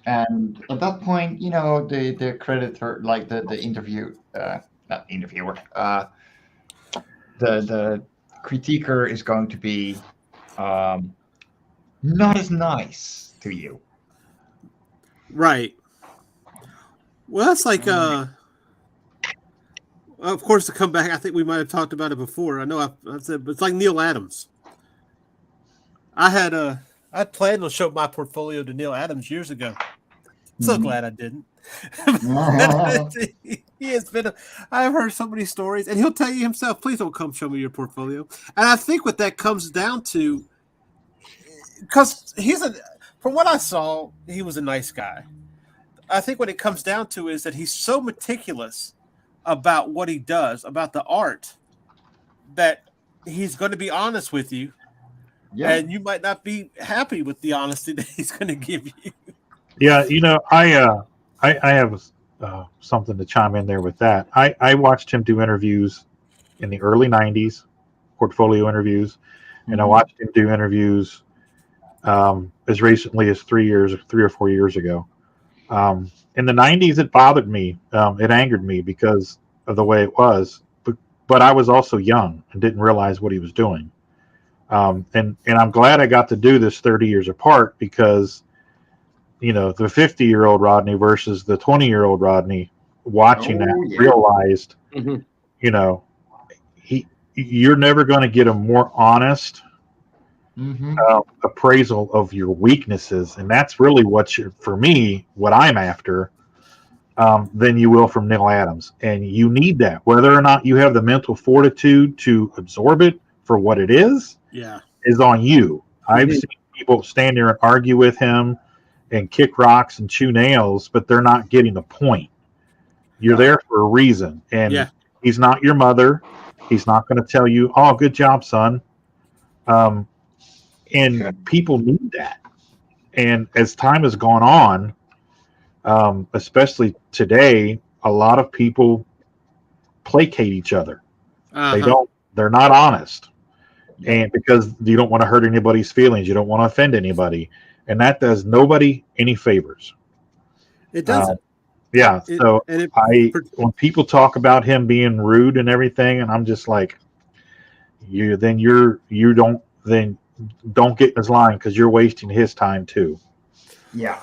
Speaker 2: And at that point, the creditor, like the interview, not interviewer, the critiquer is going to be not as nice to you.
Speaker 7: Right. Well, that's like, of course, to come back, I think we might have talked about it before. I know I said, but it's like Neil Adams. I planned to show my portfolio to Neil Adams years ago. So glad I didn't. He has been. I've heard so many stories, and he'll tell you himself, "Please don't come show me your portfolio." And I think what that comes down to, because from what I saw, he was a nice guy. I think what it comes down to is that he's so meticulous about what he does, about the art, that he's going to be honest with you. Yeah. And you might not be happy with the honesty that he's going to give you.
Speaker 5: Yeah, I have something to chime in there with that. I watched him do interviews in the early 90s, portfolio interviews, and I watched him do interviews as recently as 3 or 4 years ago. In the 90s, it bothered me. It angered me because of the way it was. But I was also young and didn't realize what he was doing. And I'm glad I got to do this 30 years apart because, the 50-year-old Rodney versus the 20-year-old Rodney watching realized, you're never going to get a more honest appraisal of your weaknesses. And that's really what I'm after, than you will from Neil Adams. And you need that, whether or not you have the mental fortitude to absorb it for what it is on you. I've seen people stand there and argue with him and kick rocks and chew nails, but they're not getting the point. You're there for a reason. And he's not your mother. He's not going to tell you, "Oh, good job, son." And people need that. And as time has gone on, especially today, a lot of people placate each other. They're not honest. And because you don't want to hurt anybody's feelings, you don't want to offend anybody. And that does nobody any favors.
Speaker 7: It doesn't.
Speaker 5: When people talk about him being rude and everything, and I'm just like, don't get in his line because you're wasting his time too.
Speaker 2: Yeah.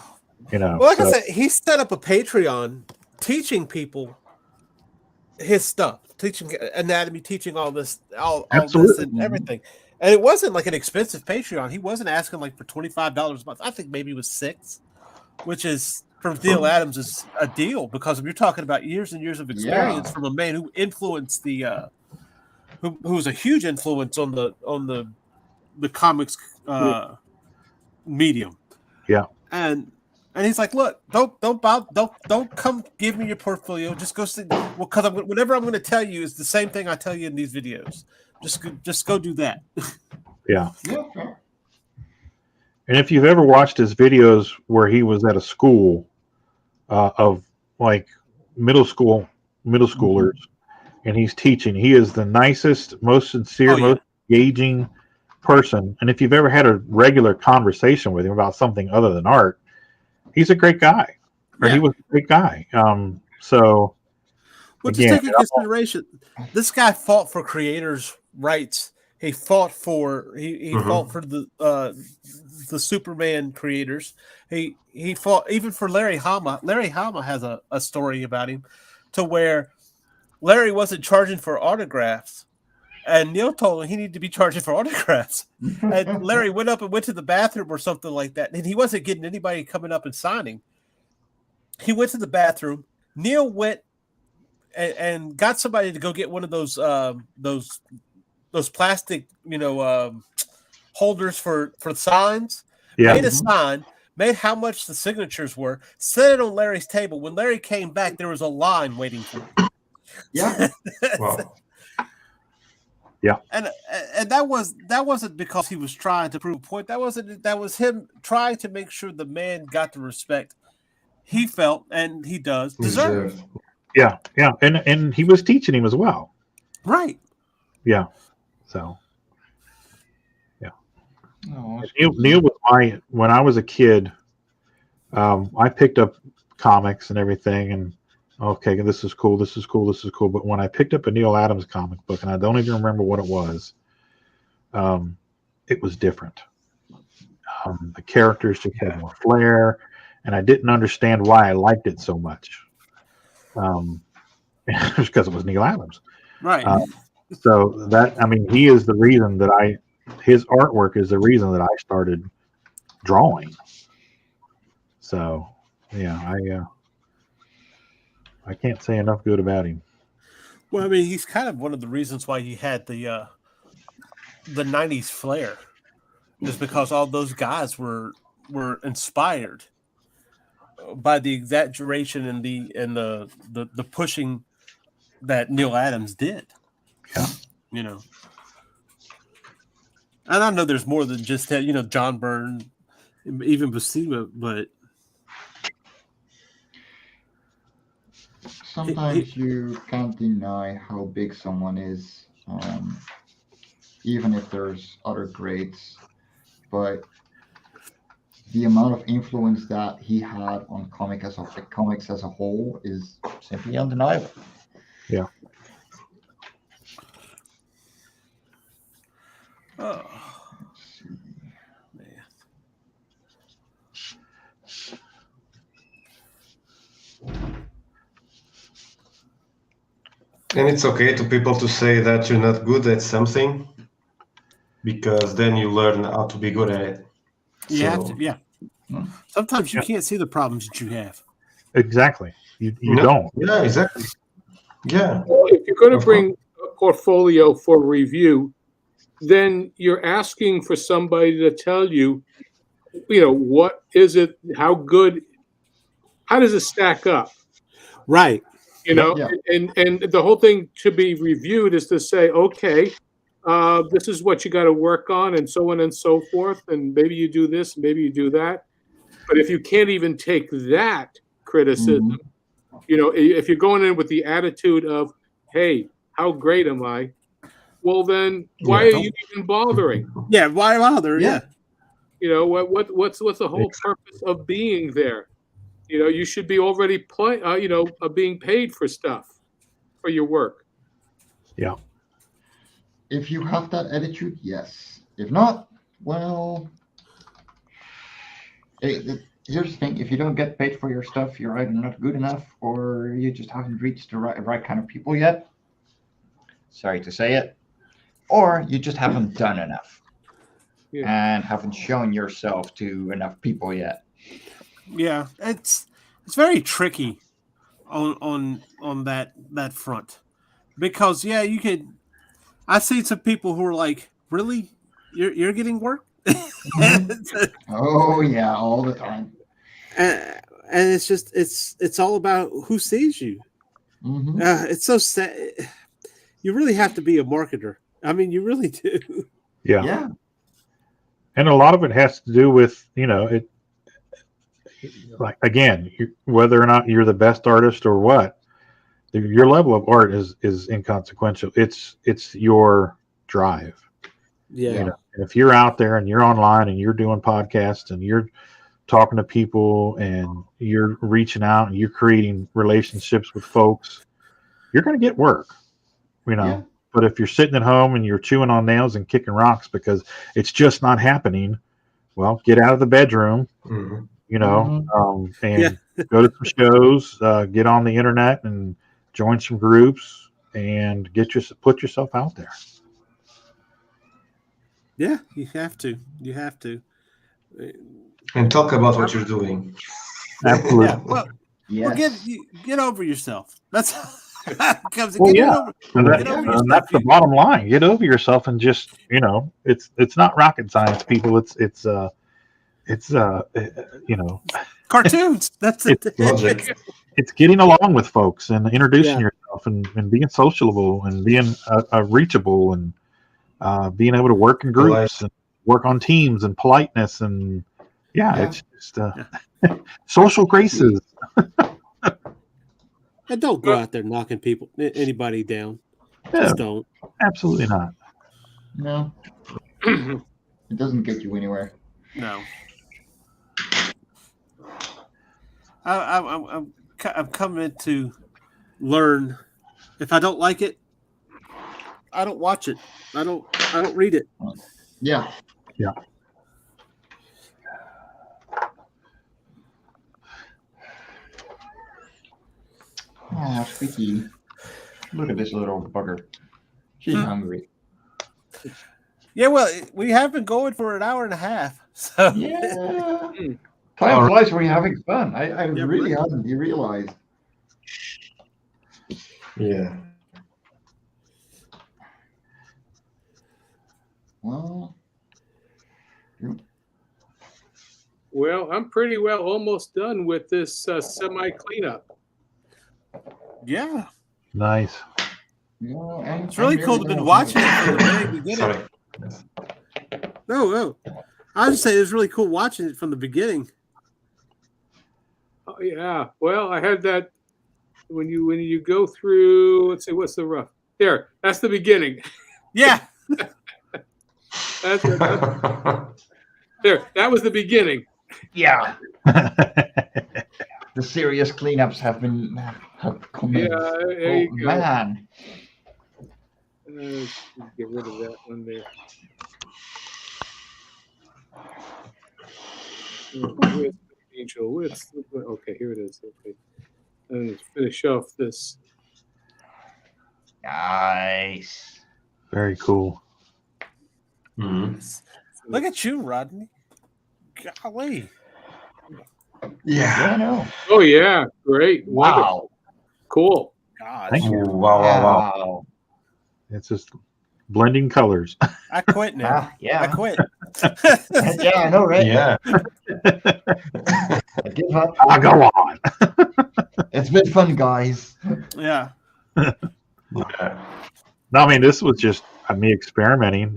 Speaker 7: I said, he set up a Patreon teaching people his stuff, teaching anatomy, teaching all this and everything. And it wasn't like an expensive Patreon. He wasn't asking like for $25 a month. I think maybe it was $6, which is from Neil Adams is a deal because if you're talking about years and years of experience from a man who influenced who was a huge influence on the comics medium.
Speaker 5: Yeah.
Speaker 7: And he's like, "Look, don't come give me your portfolio. Just go see. Well, because whatever I'm going to tell you is the same thing I tell you in these videos. Just go do that.
Speaker 5: Yeah.
Speaker 2: Yeah, fair.
Speaker 5: And if you've ever watched his videos where he was at a school of like middle schoolers, and he's teaching, he is the nicest, most sincere, most engaging person. And if you've ever had a regular conversation with him about something other than art, he's a great guy. Or he was a great guy. So,
Speaker 7: well, just take into consideration, this guy fought for creators' rights. He fought for fought for the Superman creators. He fought even for Larry Hama. Larry Hama has a story about him, to where Larry wasn't charging for autographs, and Neil told him he needed to be charging for autographs. And Larry went up and went to the bathroom or something like that, and he wasn't getting anybody coming up and signing. He went to the bathroom. Neil went and got somebody to go get one of those plastic, holders for signs.
Speaker 5: Yeah.
Speaker 7: Made a sign, made how much the signatures were, set it on Larry's table. When Larry came back, there was a line waiting for him.
Speaker 2: Yeah.
Speaker 3: Wow.
Speaker 5: Yeah.
Speaker 7: And that wasn't because he was trying to prove a point. That was him trying to make sure the man got the respect he felt, and he does deserve.
Speaker 5: Yeah. And he was teaching him as well.
Speaker 7: Right.
Speaker 5: Yeah. So, yeah.
Speaker 2: Oh,
Speaker 5: Neil was when I was a kid, I picked up comics and everything, and okay, this is cool. But when I picked up a Neil Adams comic book, and I don't even remember what it was different. The characters just had more flair, and I didn't understand why I liked it so much. Just because it was Neil Adams.
Speaker 7: Right.
Speaker 5: So he is the reason that his artwork is the reason that I started drawing. So, yeah, I can't say enough good about him.
Speaker 7: Well, he's kind of one of the reasons why he had the 90s flair, is because all those guys were inspired by the exaggeration and the pushing that Neil Adams did.
Speaker 5: Yeah.
Speaker 7: And I know there's more than just that, John Byrne, even Buscema, but
Speaker 2: sometimes you can't deny how big someone is, even if there's other greats. But the amount of influence that he had on comics as a whole is simply undeniable.
Speaker 5: Yeah.
Speaker 7: Oh, man.
Speaker 3: And it's okay to people to say that you're not good at something, because then you learn how to be good at it.
Speaker 7: You have to, yeah. Sometimes you can't see the problems that you have.
Speaker 5: Exactly. You don't.
Speaker 3: Yeah, exactly. Yeah.
Speaker 6: Well, if you're going to bring a portfolio for review, then you're asking for somebody to tell you, what is it, how does it stack up?
Speaker 7: Right.
Speaker 2: Yeah.
Speaker 6: And the whole thing to be reviewed is to say, okay, this is what you got to work on, and so on and so forth, and maybe you do this, maybe you do that. But if you can't even take that criticism, if you're going in with the attitude of, hey, how great am I? Well, then why are you even bothering?
Speaker 7: Yeah, why bother? Yeah.
Speaker 6: What's the whole purpose of being there? You should be already being paid for stuff, for your work.
Speaker 5: Yeah.
Speaker 2: If you have that attitude, yes. If not, well, here's the thing: if you don't get paid for your stuff, you're either not good enough, or you just haven't reached the right kind of people yet. Sorry to say it. Or you just haven't done enough, and haven't shown yourself to enough people yet.
Speaker 7: Yeah, it's very tricky on that front, because you could. I've seen some people who are like, "Really, you're getting work?"
Speaker 2: Oh yeah, all the time.
Speaker 7: And it's just it's all about who sees you.
Speaker 2: Mm-hmm.
Speaker 7: It's so sad. You really have to be a marketer I mean, you really do.
Speaker 5: Yeah.
Speaker 2: Yeah.
Speaker 5: And a lot of it has to do with, it, like, again, whether or not you're the best artist or what, your level of art is inconsequential. It's your drive.
Speaker 7: Yeah.
Speaker 5: And if you're out there and you're online and you're doing podcasts and you're talking to people and you're reaching out and you're creating relationships with folks, you're going to get work,
Speaker 2: Yeah.
Speaker 5: But if you're sitting at home and you're chewing on nails and kicking rocks because it's just not happening, well, get out of the bedroom,
Speaker 3: Mhm.
Speaker 5: and go to some shows, get on the internet and join some groups and put yourself out there.
Speaker 7: Yeah, you have to. You have to.
Speaker 3: And talk about what you're doing.
Speaker 5: Absolutely.
Speaker 7: Yeah. Well,
Speaker 2: Yes.
Speaker 7: get over yourself. That's comes.
Speaker 5: Well,
Speaker 7: Get
Speaker 5: yeah.
Speaker 7: over,
Speaker 5: And
Speaker 7: get over your
Speaker 5: that's
Speaker 7: stuff.
Speaker 5: the bottom line. Get over yourself and just, it's not rocket science, people. It's
Speaker 7: Cartoons. That's it.
Speaker 3: Logic.
Speaker 5: it's getting along with folks and introducing
Speaker 7: Yeah.
Speaker 5: yourself and being sociable and being reachable and being able to work in groups and work on teams and politeness and it's just social graces.
Speaker 7: And don't go out there knocking anybody down.
Speaker 5: Yeah,
Speaker 7: Just don't.
Speaker 5: absolutely not.
Speaker 2: No. It doesn't get you anywhere.
Speaker 7: No. I'm coming to learn. If I don't like it, I don't watch it. I don't read it.
Speaker 2: Yeah.
Speaker 5: Yeah.
Speaker 2: Oh, Squeaky. Look at this little bugger. She's hungry.
Speaker 7: Yeah, well, we have been going for an hour and a half. So
Speaker 2: Yeah. Time flies when you're having fun. I really
Speaker 7: right.
Speaker 2: hadn't realized.
Speaker 3: Yeah.
Speaker 2: Well,
Speaker 6: Well, I'm pretty well almost done with this semi cleanup.
Speaker 7: yeah,
Speaker 5: Nice.
Speaker 2: yeah,
Speaker 7: it's really cool to have been watching it from the very beginning.
Speaker 3: Sorry.
Speaker 7: No, I was just saying it was really cool watching it from the beginning.
Speaker 6: Oh, yeah. Well, I had that when you go through. Let's see, what's the rough? There. That's the beginning.
Speaker 7: Yeah,
Speaker 6: That's there. That was the beginning.
Speaker 2: Yeah. The serious cleanups have come in.
Speaker 6: Yeah, there you go.
Speaker 2: Man.
Speaker 6: Get rid of that one there. Where's the angel? Okay, here it is. Okay, and finish off this.
Speaker 2: Nice.
Speaker 5: Very cool.
Speaker 3: Mhm.
Speaker 7: look at you, Rodney. Golly,
Speaker 3: Yeah.
Speaker 2: I know.
Speaker 6: Oh yeah, great.
Speaker 2: Wow.
Speaker 6: Wonderful. Cool.
Speaker 7: God,
Speaker 5: Thank you.
Speaker 3: Ooh, wow.
Speaker 5: It's just blending colors.
Speaker 7: I quit now. I
Speaker 2: Yeah.
Speaker 7: quit.
Speaker 2: Yeah, I know, right?
Speaker 3: Yeah.
Speaker 2: I give up.
Speaker 5: Go on.
Speaker 2: It's been fun, guys.
Speaker 7: Yeah,
Speaker 3: Yeah.
Speaker 5: No, I mean, this was just me experimenting,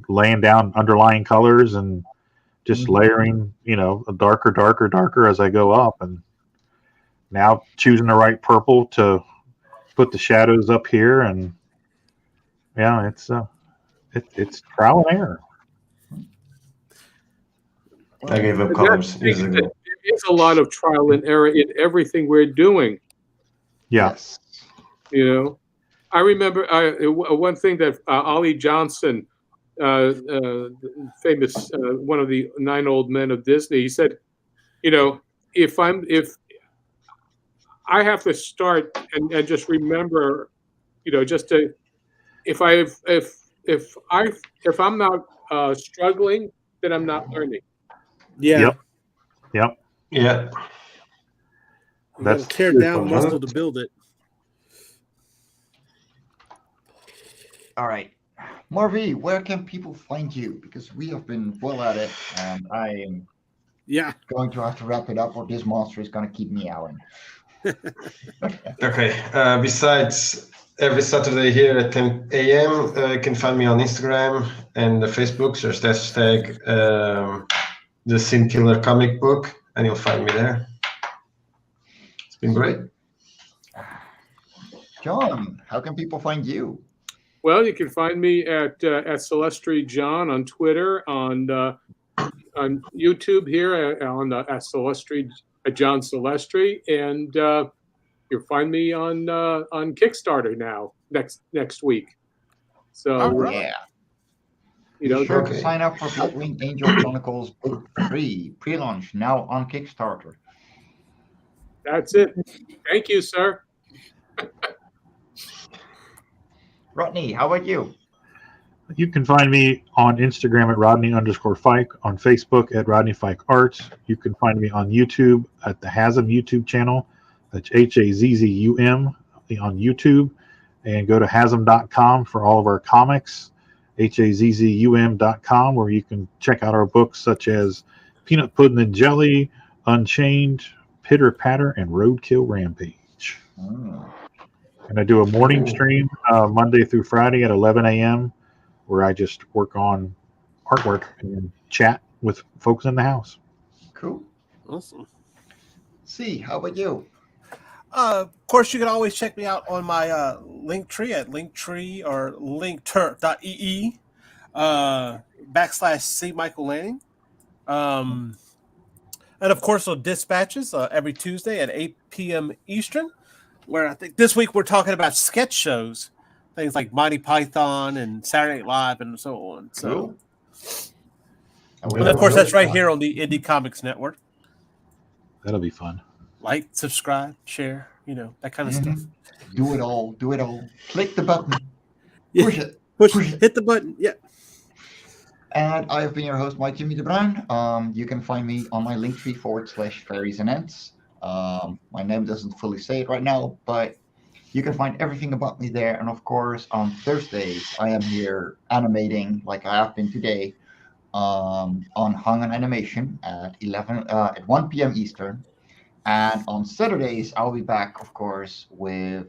Speaker 5: laying down underlying colors and just layering, a darker as I go up. And now choosing the right purple to put the shadows up here. And yeah, it's trial and error.
Speaker 3: I gave up colors years ago.
Speaker 6: There is a lot of trial and error in everything we're doing.
Speaker 5: Yeah.
Speaker 2: Yes.
Speaker 6: I remember one thing that Ollie Johnson, famous one of the 9 old men of Disney, he said, if I have to start and just remember, just to if I'm not struggling, then I'm not learning.
Speaker 7: yeah.
Speaker 5: Yep.
Speaker 3: Yeah.
Speaker 7: You gotta
Speaker 5: That's
Speaker 7: tear down muscle to build it.
Speaker 2: All right. MarV, where can people find you? Because we have been well at it, and I am going to have to wrap it up, or this monster is going to keep me out.
Speaker 3: Okay. Besides every Saturday here at 10 a.m. You can find me on Instagram and the Facebook. Search hashtag the Sin Killer Comic Book, and you'll find me there. It's been great.
Speaker 2: John, how can people find you?
Speaker 6: Well, you can find me at Celestri John on Twitter, on YouTube here on at Celestri John Celestri, and you'll find me on Kickstarter now next week. So
Speaker 7: All right.
Speaker 2: Yeah.
Speaker 6: you know,
Speaker 2: Be sure
Speaker 3: okay.
Speaker 2: to sign up for Bloodwing Angel Chronicles Book 3 pre-launch now on Kickstarter.
Speaker 6: that's it. Thank you, sir.
Speaker 2: Rodney, how about you?
Speaker 5: You can find me on Instagram at Rodney_Fyke, on Facebook at Rodney Fyke Arts. You can find me on YouTube at the Hazm YouTube channel. That's HAZZUM on YouTube. And go to Hazm.com for all of our comics. HAZZUM.com, where you can check out our books such as Peanut Pudding and Jelly, Unchained, Pitter Patter, and Roadkill Rampage. And I do a morning stream Monday through Friday at 11 a.m. where I just work on artwork and chat with folks in the house.
Speaker 2: Cool.
Speaker 7: Awesome.
Speaker 2: See, how about you?
Speaker 7: Of course, you can always check me out on my Linktree at Linktree or linkter.ee / Michael Lanning. And of course, on Dispatches every Tuesday at 8 p.m. Eastern, where I think this week we're talking about sketch shows, things like Monty Python and Saturday Night Live and so on. So, and of course, that's right here on the Indie Comics Network.
Speaker 5: That'll be fun.
Speaker 7: Like, subscribe, share, that kind of stuff.
Speaker 2: Do it all. Do it all. Click the button.
Speaker 7: Yeah.
Speaker 2: Push it.
Speaker 7: Push it. Hit the button. Yeah.
Speaker 2: And I have been your host, Mike Jimmy de Bruin. You can find me on my Linktree /fairies and ants. My name doesn't fully say it right now, but you can find everything about me there. And of course, on Thursdays, I am here animating like I have been today on Hung on Animation at 1 p.m. Eastern. And on Saturdays, I'll be back, of course, with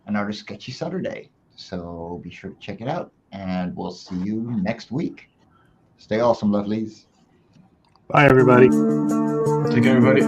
Speaker 2: another Sketchy Saturday. So be sure to check it out. And we'll see you next week. Stay awesome, lovelies.
Speaker 5: Bye, everybody.
Speaker 3: Take care, everybody.